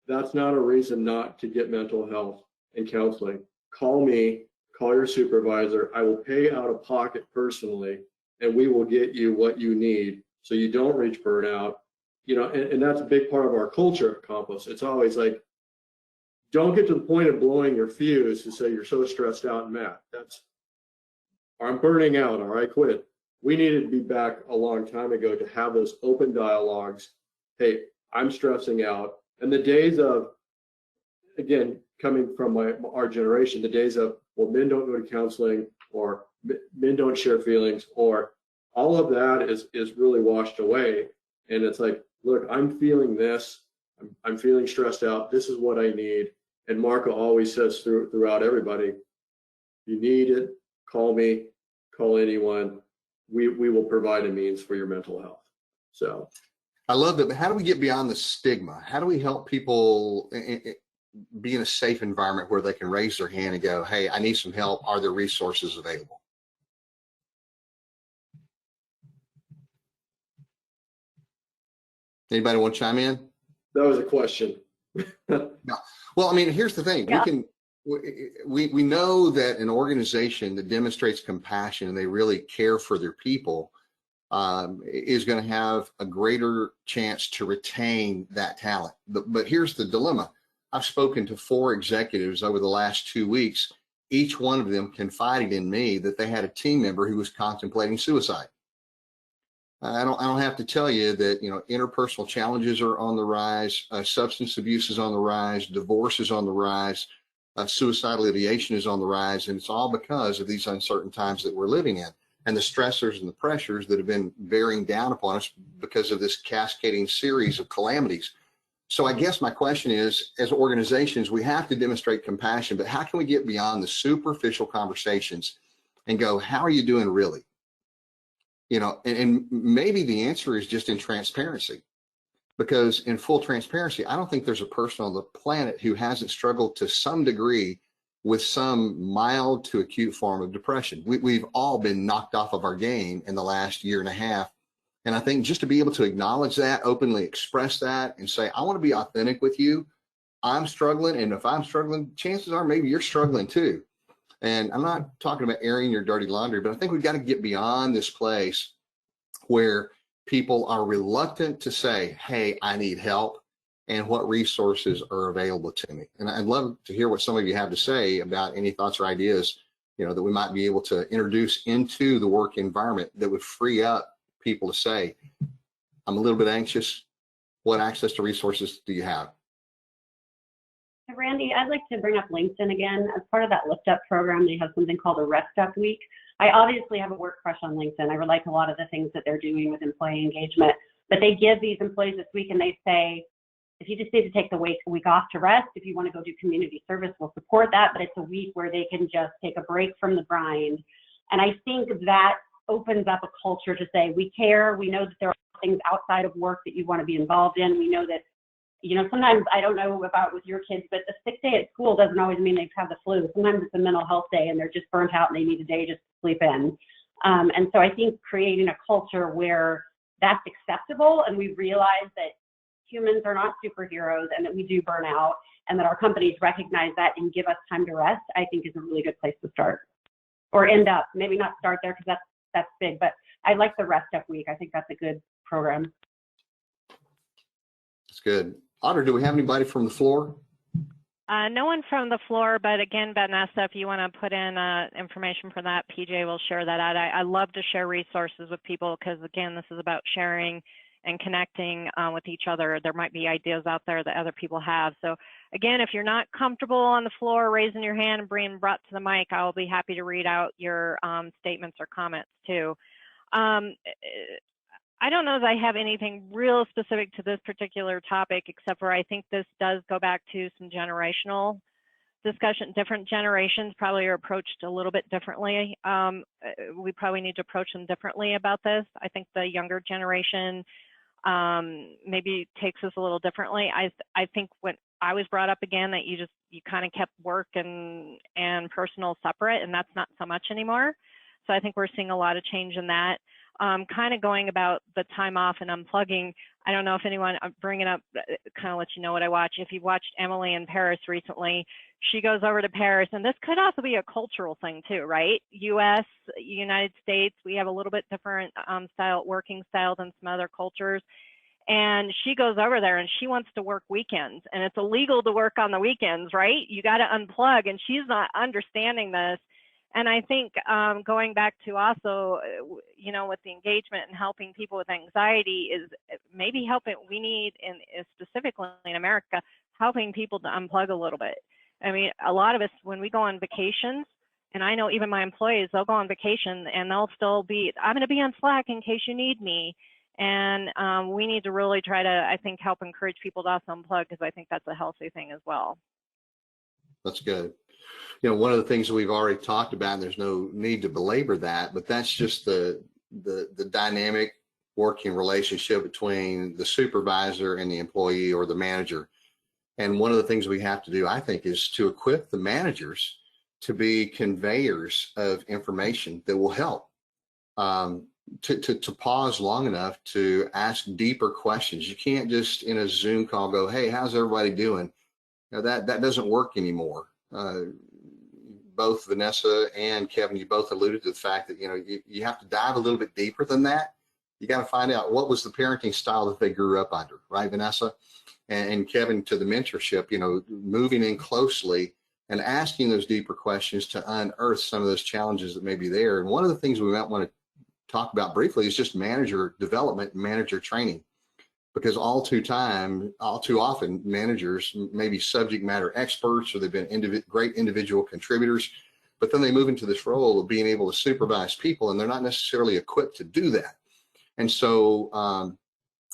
that's not a reason not to get mental health and counseling. Call me, call your supervisor. I will pay out of pocket personally, and we will get you what you need so you don't reach burnout. And that's a big part of our culture at Compost. It's always like, don't get to the point of blowing your fuse to say you're so stressed out and mad. I'm burning out, all right, quit. We needed to be back a long time ago to have those open dialogues. Hey, I'm stressing out. And the days of, again, coming from our generation, the days of, well, men don't go to counseling or men don't share feelings or all of that is really washed away. And it's like, look, I'm feeling this. I'm feeling stressed out. This is what I need. And Marco always says throughout everybody, you need it, call me, call anyone. We will provide a means for your mental health. So I love that. But how do we get beyond the stigma? How do we help people be in a safe environment where they can raise their hand and go, hey, I need some help. Are there resources available? Anybody want to chime in? that was a question. No. Well, I mean, here's the thing. Yeah. We know that an organization that demonstrates compassion and they really care for their people is going to have a greater chance to retain that talent. But here's the dilemma. I've spoken to 4 executives over the last 2 weeks. Each one of them confided in me that they had a team member who was contemplating suicide. I don't have to tell you that interpersonal challenges are on the rise, substance abuse is on the rise, divorce is on the rise, suicidal ideation is on the rise, and it's all because of these uncertain times that we're living in and the stressors and the pressures that have been bearing down upon us because of this cascading series of calamities. So I guess my question is, as organizations, we have to demonstrate compassion, but how can we get beyond the superficial conversations and go, how are you doing really? And maybe the answer is just in transparency, because in full transparency, I don't think there's a person on the planet who hasn't struggled to some degree with some mild to acute form of depression. We've all been knocked off of our game in the last year and a half. And I think just to be able to acknowledge that, openly express that and say, I want to be authentic with you. I'm struggling. And if I'm struggling, chances are maybe you're struggling too. And I'm not talking about airing your dirty laundry, but I think we've got to get beyond this place where people are reluctant to say, hey, I need help, and what resources are available to me. And I'd love to hear what some of you have to say about any thoughts or ideas, that we might be able to introduce into the work environment that would free up people to say, I'm a little bit anxious, what access to resources do you have? Randy, I'd like to bring up LinkedIn again. As part of that Lift Up program, they have something called a Rest Up Week. I obviously have a work crush on LinkedIn. I like a lot of the things that they're doing with employee engagement, but they give these employees this week and they say, if you just need to take the week off to rest, if you want to go do community service, we'll support that, but it's a week where they can just take a break from the grind. And I think that opens up a culture to say, we care, we know that there are things outside of work that you want to be involved in. We know that, you know, sometimes, I don't know about with your kids, but a sick day at school doesn't always mean they've had the flu. Sometimes it's a mental health day and they're just burnt out and they need a day just to sleep in. And so I think creating a culture where that's acceptable and we realize that humans are not superheroes and that we do burn out and that our companies recognize that and give us time to rest, I think is a really good place to start or end up. Maybe not start there because that's big, but I like the Rest Up Week. I think that's a good program. That's good. Audra, do we have anybody from the floor? No one from the floor, but again, Vanessa, if you want to put in information for that, PJ will share that out. I love to share resources with people because, again, this is about sharing and connecting with each other. There might be ideas out there that other people have. So again, if you're not comfortable on the floor, raising your hand and being brought to the mic, I'll be happy to read out your statements or comments too. I don't know if I have anything real specific to this particular topic, except for I think this does go back to some generational discussion. Different generations probably are approached a little bit differently. We probably need to approach them differently about this. I think the younger generation maybe takes this a little differently. I think when I was brought up again that you kind of kept work and personal separate, and that's not so much anymore. So I think we're seeing a lot of change in that. Kind of going about the time off and unplugging. I don't know if anyone, I'm bringing up, kind of let you know what I watch. If you've watched Emily in Paris recently, she goes over to Paris, and this could also be a cultural thing too, right? United States, we have a little bit different working style than some other cultures. And she goes over there and she wants to work weekends, and it's illegal to work on the weekends, right? You got to unplug, and she's not understanding this. And I think going back to also, you know, with the engagement and helping people with anxiety is maybe helping, we need, specifically in America, helping people to unplug a little bit. I mean, a lot of us, when we go on vacations, and I know even my employees, they'll go on vacation and they'll still be, I'm going to be on Slack in case you need me. And we need to really try to, I think, help encourage people to also unplug, because I think that's a healthy thing as well. That's good. You know, one of the things that we've already talked about, and there's no need to belabor that, but that's just the dynamic working relationship between the supervisor and the employee or the manager. And one of the things we have to do, I think, is to equip the managers to be conveyors of information that will help. To pause long enough to ask deeper questions. You can't just in a Zoom call go, hey, how's everybody doing? You know, that doesn't work anymore. Both Vanessa and Kevin, you both alluded to the fact that, you know, you have to dive a little bit deeper than that. You got to find out what was the parenting style that they grew up under, right, Vanessa? And Kevin, to the mentorship, you know, moving in closely and asking those deeper questions to unearth some of those challenges that may be there. And one of the things we might want to talk about briefly is just manager development, manager training, because all too often managers may be subject matter experts, or they've been great individual contributors, but then they move into this role of being able to supervise people, and they're not necessarily equipped to do that. And so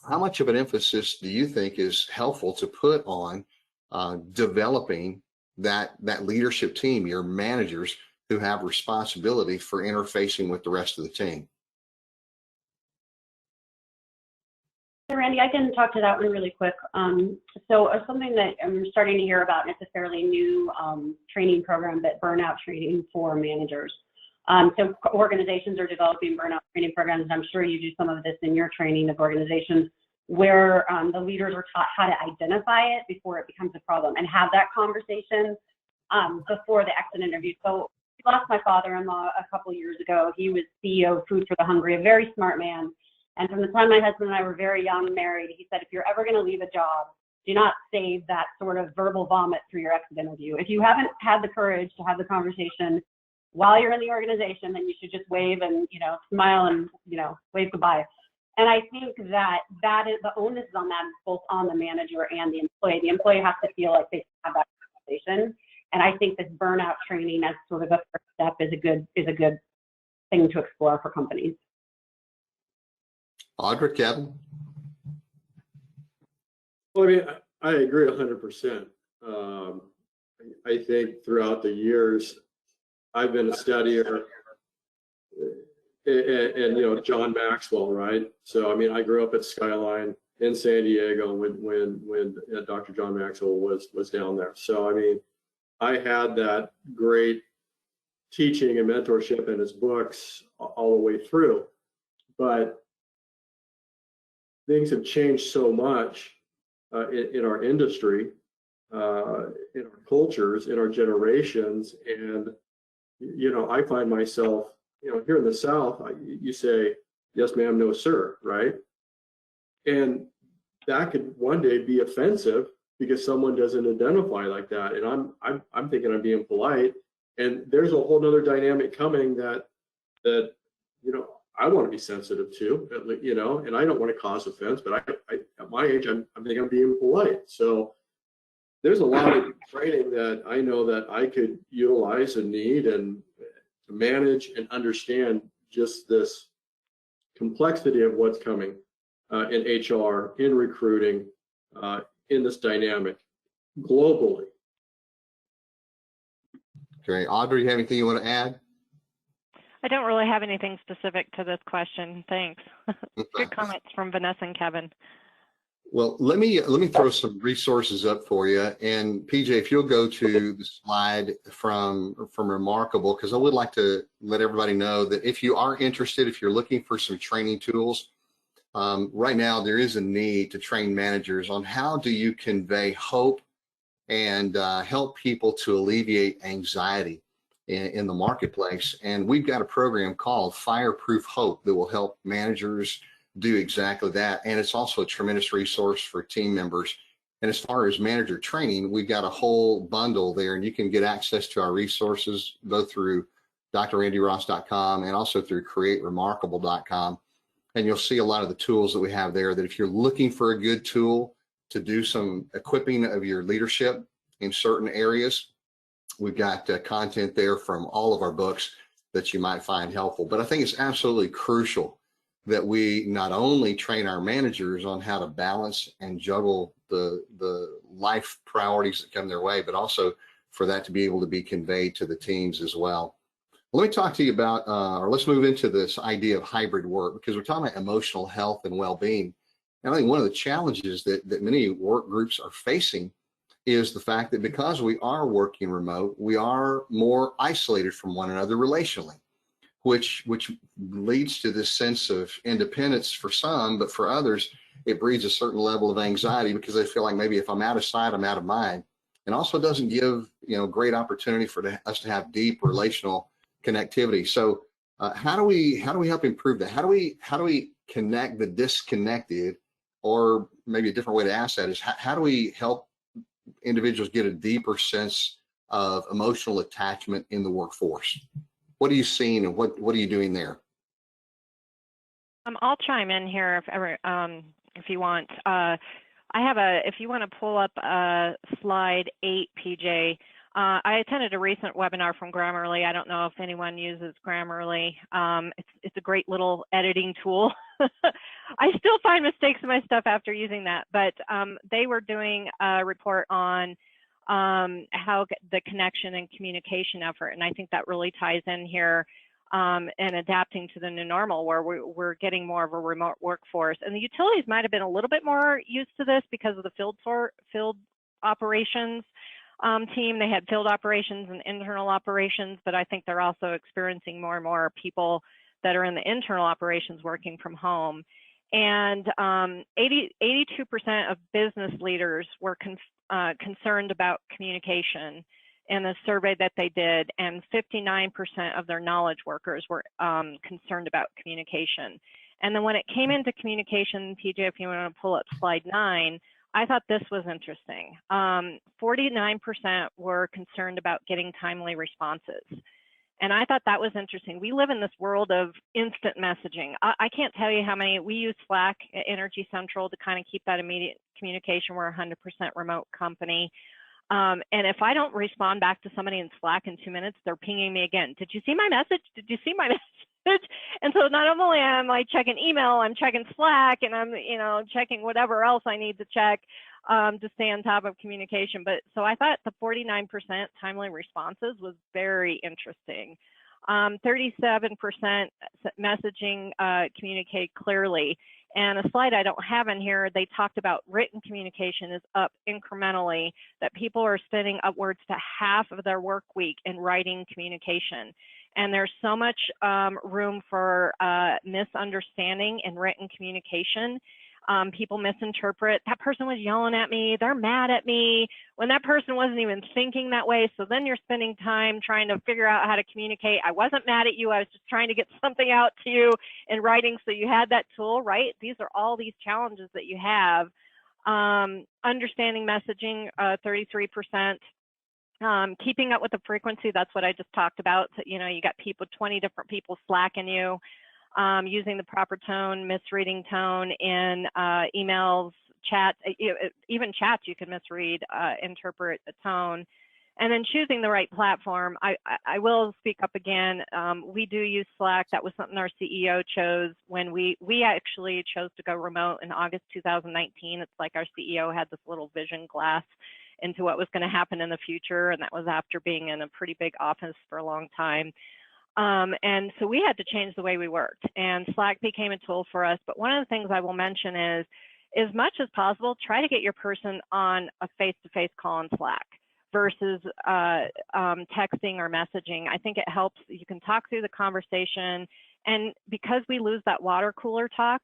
how much of an emphasis do you think is helpful to put on developing that leadership team, your managers who have responsibility for interfacing with the rest of the team? So Randy, I can talk to that one really quick. So something that I'm starting to hear about, and it's a fairly new training program, but burnout training for managers. So organizations are developing burnout training programs, and I'm sure you do some of this in your training of organizations, where the leaders are taught how to identify it before it becomes a problem and have that conversation before the exit interview. So I lost my father-in-law a couple years ago. He was CEO of Food for the Hungry, a very smart man. And from the time my husband and I were very young and married, he said, if you're ever going to leave a job, do not save that sort of verbal vomit for your exit interview. If you haven't had the courage to have the conversation while you're in the organization, then you should just wave and, you know, smile and, you know, wave goodbye. And I think that is the onus is on them, both on the manager and the employee. The employee has to feel like they have that conversation. And I think this burnout training as sort of a first step is a good thing to explore for companies. Audra, Kevin? Well, I mean, I agree 100%. I think throughout the years, I've been a studier, and you know, John Maxwell, right? So I mean, I grew up at Skyline in San Diego when Dr. John Maxwell was down there. So I mean, I had that great teaching and mentorship in his books all the way through, but things have changed so much in our industry, in our cultures, in our generations, and you know, I find myself, you know, here in the South, you say, yes, ma'am, no, sir, right? And that could one day be offensive because someone doesn't identify like that. And I'm thinking I'm being polite. And there's a whole nother dynamic coming that you know, I want to be sensitive to, you know, and I don't want to cause offense, but I at my age, I'm thinking I'm being polite. So there's a lot of training that I know that I could utilize and need and to manage and understand just this complexity of what's coming in HR, in recruiting, in this dynamic globally. Great. Audrey, you have anything you want to add? I don't really have anything specific to this question. Thanks. Good comments from Vanessa and Kevin. Well, let me throw some resources up for you. And PJ, if you'll go to the slide from Remarkable, because I would like to let everybody know that if you are interested, if you're looking for some training tools, right now there is a need to train managers on how do you convey hope and help people to alleviate anxiety in the marketplace. And we've got a program called Fireproof Hope that will help managers do exactly that. And it's also a tremendous resource for team members. And as far as manager training, we've got a whole bundle there, and you can get access to our resources both through drrandyross.com and also through createremarkable.com. And you'll see a lot of the tools that we have there that if you're looking for a good tool to do some equipping of your leadership in certain areas, we've got content there from all of our books that you might find helpful. But I think it's absolutely crucial that we not only train our managers on how to balance and juggle the life priorities that come their way, but also for that to be able to be conveyed to the teams as well. Let me talk to you about, or let's move into this idea of hybrid work, because we're talking about emotional health and well-being. And I think one of the challenges that many work groups are facing is the fact that because we are working remote, we are more isolated from one another relationally, which leads to this sense of independence for some, but for others, it breeds a certain level of anxiety because they feel like maybe if I'm out of sight, I'm out of mind. And also doesn't give, you know, great opportunity for us to have deep relational connectivity. So how do we help improve that? How do we connect the disconnected? Or maybe a different way to ask that is how do we help individuals get a deeper sense of emotional attachment in the workforce? What are you seeing, and what are you doing there? I'll chime in here if you want. If you want to pull up slide 8, PJ. I attended a recent webinar from Grammarly. I don't know if anyone uses Grammarly. It's a great little editing tool. I still find mistakes in my stuff after using that, but they were doing a report on how the connection and communication effort, and I think that really ties in here and adapting to the new normal where we're getting more of a remote workforce. And the utilities might have been a little bit more used to this because of the field operations team. They had field operations and internal operations, but I think they're also experiencing more and more people that are in the internal operations working from home. And 82% of business leaders were concerned about communication in the survey that they did, and 59% of their knowledge workers were concerned about communication. And then when it came into communication, PJ, if you want to pull up slide 9, I thought this was interesting. 49% were concerned about getting timely responses. And I thought that was interesting. We live in this world of instant messaging. I can't tell you how many, we use Slack at Energy Central to kind of keep that immediate communication. We're a 100% remote company. And if I don't respond back to somebody in Slack in 2 minutes, they're pinging me again. Did you see my message? Did you see my message? And so not only am I checking email, I'm checking Slack, and I'm, checking whatever else I need to check to stay on top of communication. But so I thought the 49% timely responses was very interesting. 37% messaging communicate clearly. And a slide I don't have in here, they talked about written communication is up incrementally, that people are spending upwards to half of their work week in writing communication. And there's so much room for misunderstanding in written communication. People misinterpret, that person was yelling at me, they're mad at me, when that person wasn't even thinking that way. So then you're spending time trying to figure out how to communicate. I wasn't mad at you, I was just trying to get something out to you in writing, so you had that tool, right? These are all these challenges that you have. Understanding messaging, 33%. Keeping up with the frequency, that's what I just talked about. So, you got 20 different people slacking you. Using the proper tone, misreading tone in emails, chat, even chats you can misread, interpret a tone, and then choosing the right platform. I will speak up again. We do use Slack. That was something our CEO chose when we actually chose to go remote in August 2019. It's like our CEO had this little vision glass into what was going to happen in the future, and that was after being in a pretty big office for a long time. And so we had to change the way we worked, and Slack became a tool for us. But one of the things I will mention is, as much as possible, try to get your person on a face-to-face call on Slack versus texting or messaging. I think it helps. You can talk through the conversation, and because we lose that water cooler talk,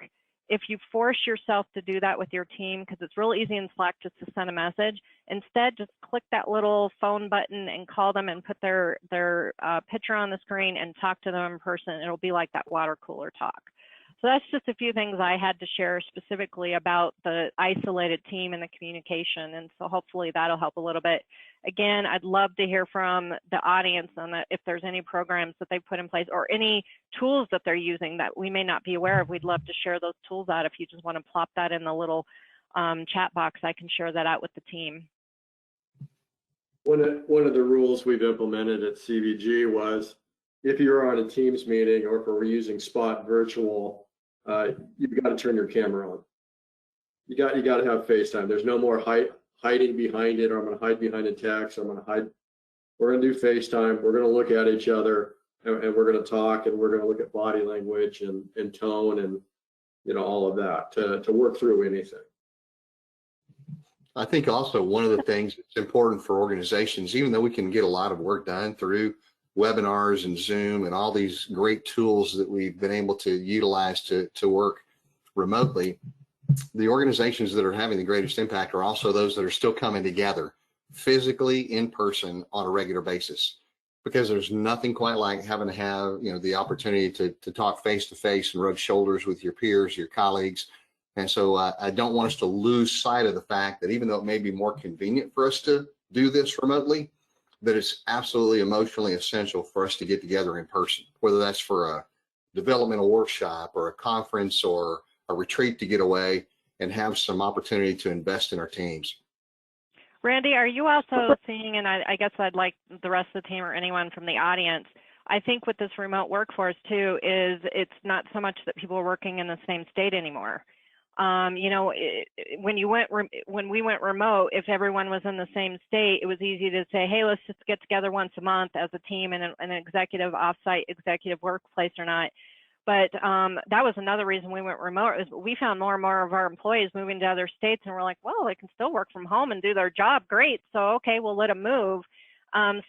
if you force yourself to do that with your team, because it's real easy in Slack just to send a message, instead just click that little phone button and call them and put their picture on the screen and talk to them in person. It'll be like that water cooler talk. So that's just a few things I had to share specifically about the isolated team and the communication. And so hopefully that'll help a little bit. Again, I'd love to hear from the audience on that, if there's any programs that they've put in place or any tools that they're using that we may not be aware of. We'd love to share those tools out. If you just want to plop that in the little chat box, I can share that out with the team. One of the rules we've implemented at CVG was, if you're on a Teams meeting or if we're using Spot Virtual, you've got to turn your camera on. You got to have FaceTime. There's no more hiding behind it, or I'm going to hide behind a text. I'm going to hide. We're going to do FaceTime. We're going to look at each other, and we're going to talk, and we're going to look at body language and tone and all of that to work through anything. I think also one of the things that's important for organizations, even though we can get a lot of work done through webinars and Zoom and all these great tools that we've been able to utilize to work remotely, the organizations that are having the greatest impact are also those that are still coming together physically in person on a regular basis, because there's nothing quite like having to have the opportunity to talk face to face and rub shoulders with your peers, your colleagues. And so I don't want us to lose sight of the fact that even though it may be more convenient for us to do this remotely, that it's absolutely emotionally essential for us to get together in person, whether that's for a developmental workshop or a conference or a retreat to get away and have some opportunity to invest in our teams. Randy, are you also seeing, and I guess I'd like the rest of the team or anyone from the audience, I think with this remote workforce too, is it's not so much that people are working in the same state anymore. When we went remote, if everyone was in the same state, it was easy to say, hey, let's just get together once a month as a team in an executive offsite executive workplace or not. But that was another reason we went remote, is we found more and more of our employees moving to other states, and we're like, well, they can still work from home and do their job. Great. So, okay, we'll let them move.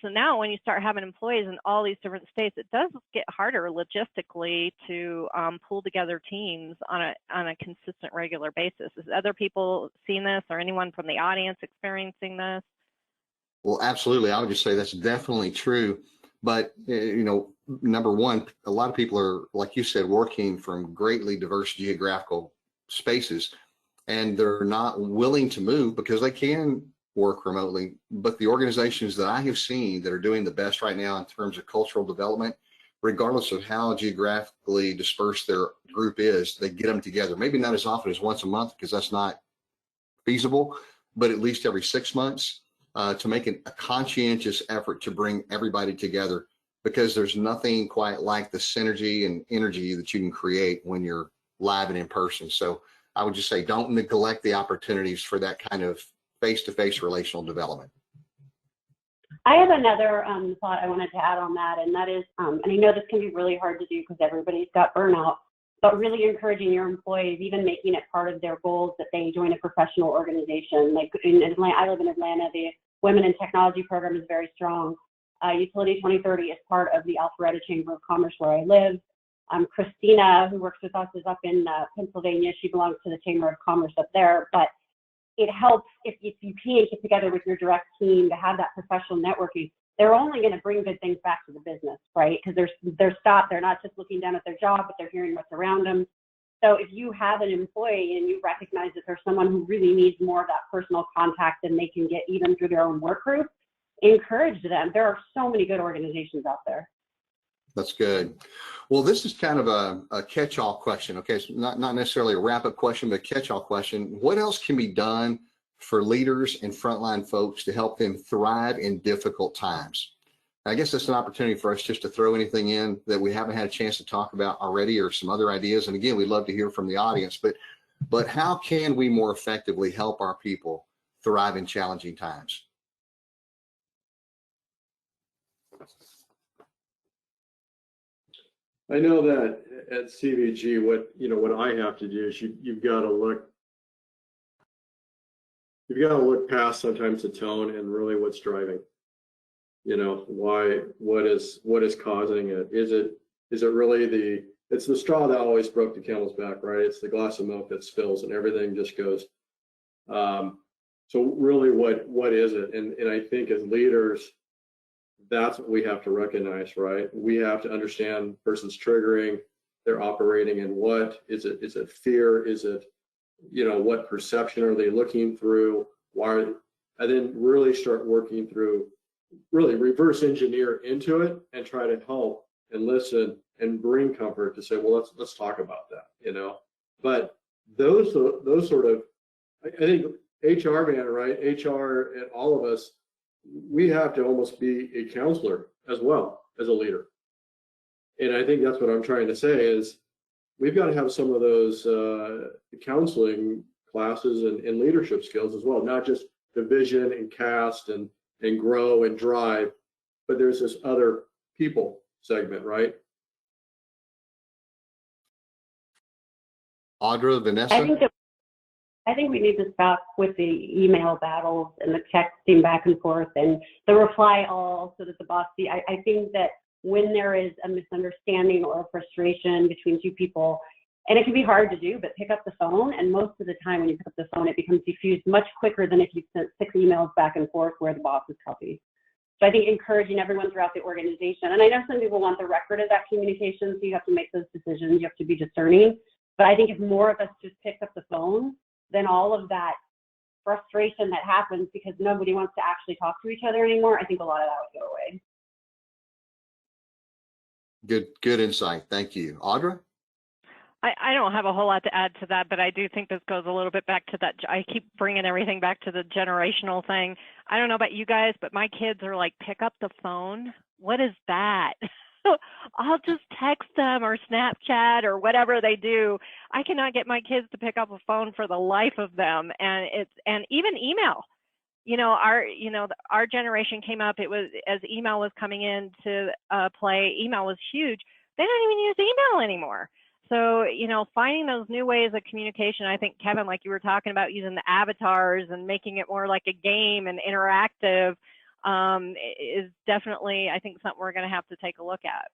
So now when you start having employees in all these different states, it does get harder logistically to pull together teams on a consistent, regular basis. Is other people seeing this, or anyone from the audience experiencing this? Well, absolutely. I would just say that's definitely true. But, number one, a lot of people are, like you said, working from greatly diverse geographical spaces, and they're not willing to move because they can work remotely, but the organizations that I have seen that are doing the best right now in terms of cultural development, regardless of how geographically dispersed their group is, they get them together. Maybe not as often as once a month, because that's not feasible, but at least every 6 months, to make a conscientious effort to bring everybody together, because there's nothing quite like the synergy and energy that you can create when you're live and in person. So I would just say, don't neglect the opportunities for that kind of face-to-face relational development. I have another thought I wanted to add on that, and that is, and I know this can be really hard to do because everybody's got burnout, but really encouraging your employees, even making it part of their goals that they join a professional organization. Like in Atlanta, I live in Atlanta, the Women in Technology program is very strong. Utility 2030 is part of the Alpharetta Chamber of Commerce where I live. Christina, who works with us, is up in Pennsylvania. She belongs to the Chamber of Commerce up there, but it helps if you can get together with your direct team to have that professional networking. They're only going to bring good things back to the business, right? Because they're stopped. They're not just looking down at their job, but they're hearing what's around them. So if you have an employee and you recognize that there's someone who really needs more of that personal contact than they can get even through their own work group, encourage them. There are so many good organizations out there. That's good. Well, this is kind of a catch-all question. Okay, so not necessarily a wrap-up question, but a catch-all question. What else can be done for leaders and frontline folks to help them thrive in difficult times? I guess that's an opportunity for us just to throw anything in that we haven't had a chance to talk about already, or some other ideas. And again, we'd love to hear from the audience, but how can we more effectively help our people thrive in challenging times? I know that at CVG, what I have to do is you've got to look past sometimes the tone and really what's driving. What is causing it? Is it really it's the straw that always broke the camel's back, right? It's the glass of milk that spills and everything just goes. So really what is it? And I think as leaders, that's what we have to recognize, right? We have to understand the person's triggering, they're operating in what. Is it fear? Is it, what perception are they looking through? And then really start working through, really reverse engineer into it and try to help and listen and bring comfort to say, well, let's talk about that, But those sort of, I think HR man, right? HR and all of us, we have to almost be a counselor as well as a leader. And I think that's what I'm trying to say is we've got to have some of those counseling classes and leadership skills as well, not just the vision and cast and grow and drive, but there's this other people segment, right? Audra, Vanessa? I think we need to stop with the email battles and the texting back and forth and the reply all so that the boss see. I think that when there is a misunderstanding or a frustration between two people, and it can be hard to do, but pick up the phone. And most of the time when you pick up the phone, it becomes diffused much quicker than if you sent 6 emails back and forth where the boss is copied. So I think encouraging everyone throughout the organization, and I know some people want the record of that communication, so you have to make those decisions, you have to be discerning. But I think if more of us just picked up the phone, then all of that frustration that happens because nobody wants to actually talk to each other anymore, I think a lot of that would go away. Good insight. Thank you. Audra? I don't have a whole lot to add to that, but I do think this goes a little bit back to that. I keep bringing everything back to the generational thing. I don't know about you guys, but my kids are like, pick up the phone. What is that? I'll just text them or Snapchat or whatever they do. I cannot get my kids to pick up a phone for the life of them. And even email. Our generation came up, it was as email was coming into play, email was huge. They don't even use email anymore. So, finding those new ways of communication, I think, Kevin, like you were talking about using the avatars and making it more like a game and interactive, is definitely, I think, something we're going to have to take a look at.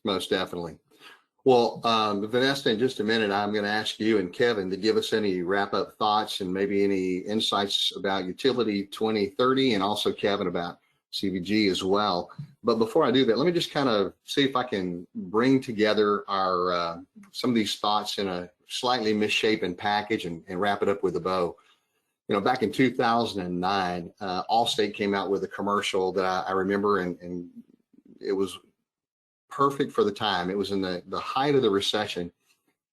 Most definitely. Well, Vanessa, in just a minute, I'm going to ask you and Kevin to give us any wrap-up thoughts and maybe any insights about Utility 2030, and also Kevin about CVG as well. But before I do that, let me just kind of see if I can bring together our some of these thoughts in a slightly misshapen package and wrap it up with a bow. Back in 2009, Allstate came out with a commercial that I remember, and it was perfect for the time. It was in the height of the recession.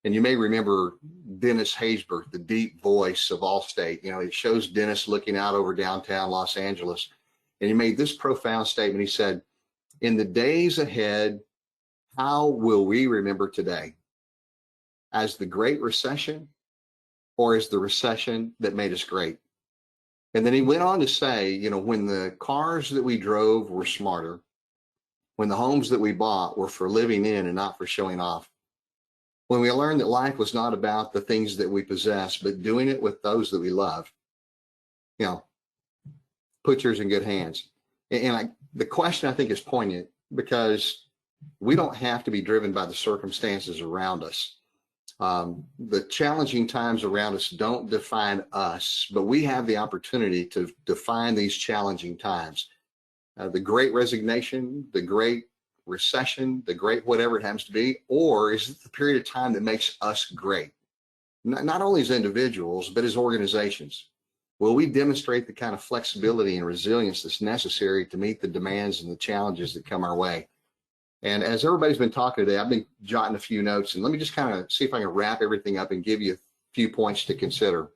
And you may remember Dennis Haysbert, the deep voice of Allstate. It shows Dennis looking out over downtown Los Angeles. And he made this profound statement. He said, "In the days ahead, how will we remember today? As the Great Recession, or as the recession that made us great?" And then he went on to say, when the cars that we drove were smarter, when the homes that we bought were for living in and not for showing off, when we learned that life was not about the things that we possess, but doing it with those that we love, put yours in good hands. And the question, I think, is poignant, because we don't have to be driven by the circumstances around us. The challenging times around us don't define us, but we have the opportunity to define these challenging times. The Great Resignation, the Great Recession, the great whatever it happens to be, or is it the period of time that makes us great? Not only as individuals, but as organizations. Will we demonstrate the kind of flexibility and resilience that's necessary to meet the demands and the challenges that come our way? And as everybody's been talking today, I've been jotting a few notes, and let me just kind of see if I can wrap everything up and give you a few points to consider.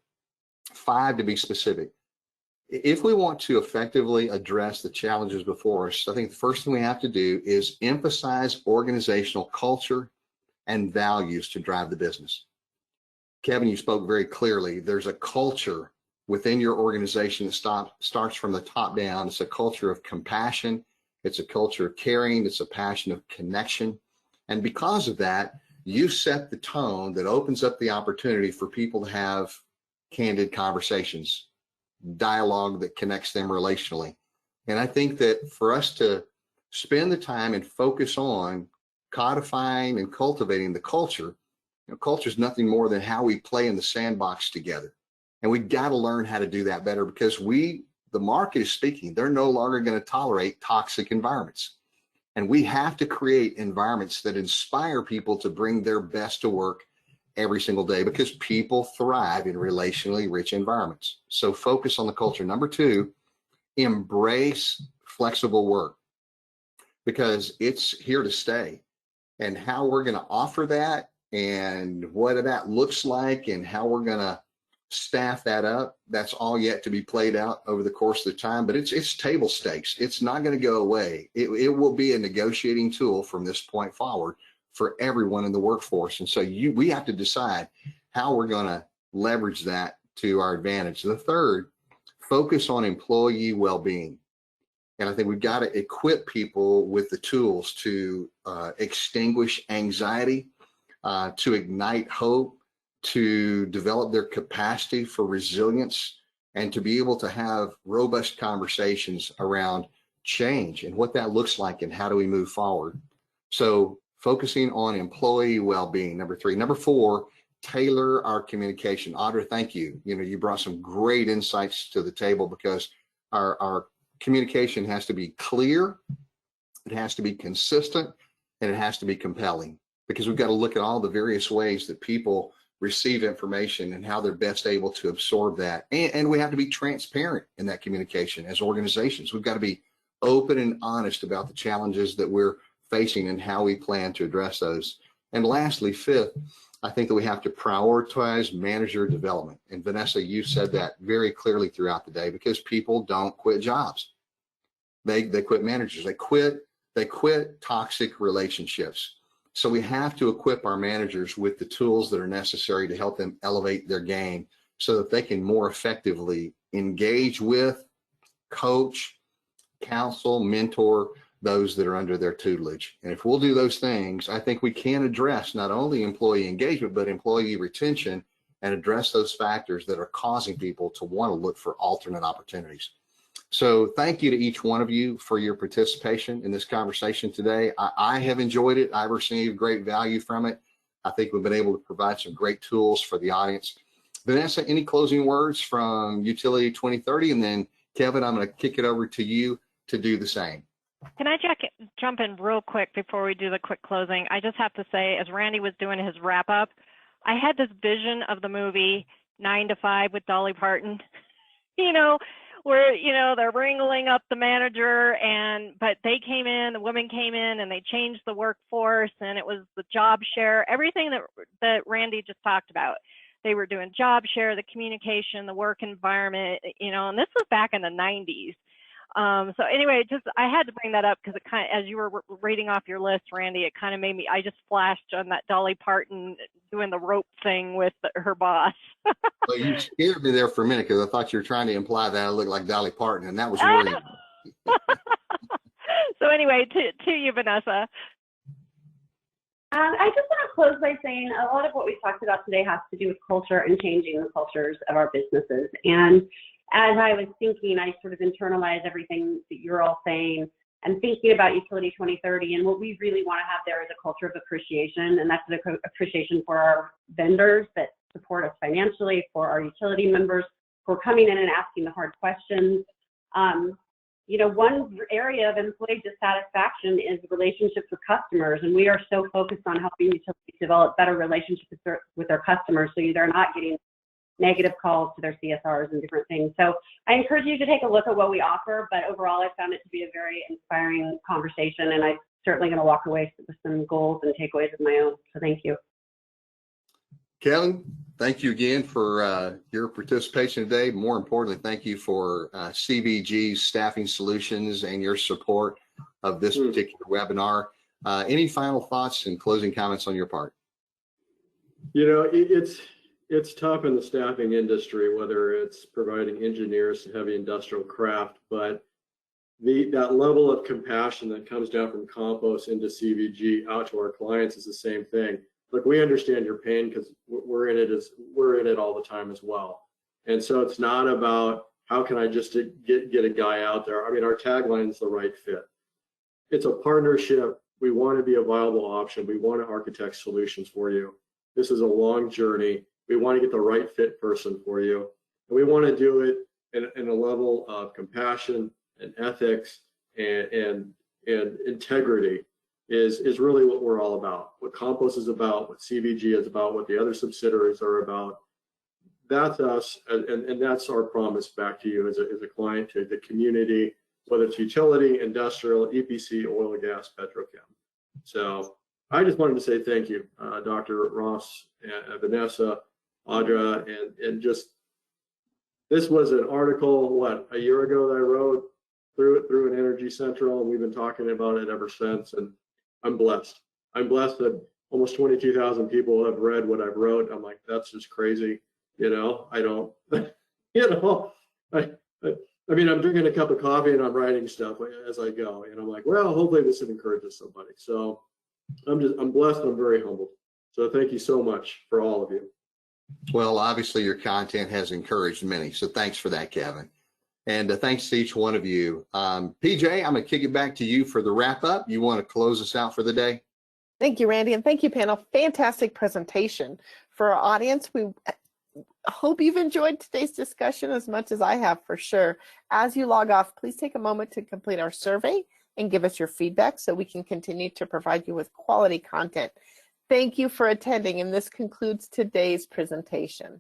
5 to be specific. If we want to effectively address the challenges before us, I think the first thing we have to do is emphasize organizational culture and values to drive the business. Kevin, you spoke very clearly. There's a culture within your organization that starts from the top down. It's a culture of compassion. It's a culture of caring. It's a passion of connection. And because of that, you set the tone that opens up the opportunity for people to have candid conversations, dialogue that connects them relationally. And I think that for us to spend the time and focus on codifying and cultivating the culture, culture is nothing more than how we play in the sandbox together. And we got to learn how to do that better, because the market is speaking. They're no longer going to tolerate toxic environments. And we have to create environments that inspire people to bring their best to work every single day, because people thrive in relationally rich environments. So focus on the culture. Number 2, embrace flexible work, because it's here to stay. And how we're going to offer that, and what that looks like, and how we're going to staff that up, that's all yet to be played out over the course of the time. But it's table stakes. It's not going to go away. It will be a negotiating tool from this point forward for everyone in the workforce. And so we have to decide how we're going to leverage that to our advantage. The third, focus on employee well-being. And I think we've got to equip people with the tools to extinguish anxiety, to ignite hope, to develop their capacity for resilience, and to be able to have robust conversations around change and what that looks like and how do we move forward. So focusing on employee well-being, number 3. Number 4, tailor our communication. Audra, thank you. You brought some great insights to the table, because our communication has to be clear, it has to be consistent, and it has to be compelling, because we've got to look at all the various ways that people receive information and how they're best able to absorb that. And we have to be transparent in that communication as organizations. We've got to be open and honest about the challenges that we're facing and how we plan to address those. And lastly, 5th, I think that we have to prioritize manager development. And Vanessa, you said that very clearly throughout the day, because people don't quit jobs. They quit managers. They quit toxic relationships. So we have to equip our managers with the tools that are necessary to help them elevate their game, so that they can more effectively engage with, coach, counsel, mentor those that are under their tutelage. And if we'll do those things, I think we can address not only employee engagement, but employee retention, and address those factors that are causing people to want to look for alternate opportunities. So thank you to each one of you for your participation in this conversation today. I have enjoyed it. I've received great value from it. I think we've been able to provide some great tools for the audience. Vanessa, any closing words from Utility 2030? And then Kevin, I'm going to kick it over to you to do the same. Can I jump in real quick before we do the quick closing? I just have to say, as Randy was doing his wrap up, I had this vision of the movie 9 to 5 with Dolly Parton. you know, where, you know, they're wrangling up the manager, but they came in, the women came in and they changed the workforce, and it was the job share, everything that Randy just talked about. They were doing job share, the communication, the work environment, you know, and this was back in the 90s. So anyway, I had to bring that up because it kind of, as you were reading off your list, Randy, it kind of made me, I just flashed on that Dolly Parton doing the rope thing with her boss. Well, you scared me there for a minute because I thought you were trying to imply that I looked like Dolly Parton, and that was worrying. So anyway, to you, Vanessa. I just want to close by saying a lot of what we've talked about today has to do with culture and changing the cultures of our businesses. And as I was thinking, I sort of internalized everything that you're all saying and thinking about Utility 2030. And what we really want to have there is a culture of appreciation, and that's an appreciation for our vendors that support us financially, for our utility members, for coming in and asking the hard questions. You know, one area of employee dissatisfaction is relationships with customers, and we are so focused on helping utilities develop better relationships with their customers so they're not getting negative calls to their CSRs and different things. So I encourage you to take a look at what we offer, but overall I found it to be a very inspiring conversation, and I'm certainly going to walk away with some goals and takeaways of my own. So thank you. Kevin, thank you again for your participation today. More importantly, thank you for CVG's staffing solutions and your support of this particular webinar. Any final thoughts and closing comments on your part? You know, it's tough in the staffing industry, whether it's providing engineers to heavy industrial craft, but that level of compassion that comes down from Compost into CVG out to our clients is the same thing. Look, we understand your pain because we're in it all the time as well. And so it's not about how can I just get a guy out there. I mean, our tagline is the right fit. It's a partnership. We want to be a viable option. We want to architect solutions for you. This is a long journey. We want to get the right fit person for you. And we want to do it in a level of compassion and ethics and integrity is really what we're all about. What Compost is about, what CVG is about, what the other subsidiaries are about. That's us, and that's our promise back to you as a client, to the community, whether it's utility, industrial, EPC, oil and gas, petrochem. So I just wanted to say thank you, Dr. Ross, Vanessa, Audra, and just, this was an article, a year ago that I wrote, through an Energy Central, and we've been talking about it ever since, and I'm blessed. I'm blessed that almost 22,000 people have read what I've wrote. I'm like, that's just crazy. You know, I don't, you know, I mean, I'm drinking a cup of coffee and I'm writing stuff as I go. And I'm like, well, hopefully this encourages somebody. So I'm blessed. I'm very humbled. So thank you so much for all of you. Well, obviously your content has encouraged many. So thanks for that, Kevin. And thanks to each one of you. PJ, I'm going to kick it back to you for the wrap up. You want to close us out for the day? Thank you, Randy, and thank you, panel. Fantastic presentation. For our audience, we hope you've enjoyed today's discussion as much as I have, for sure. As you log off, please take a moment to complete our survey and give us your feedback so we can continue to provide you with quality content. Thank you for attending, and this concludes today's presentation.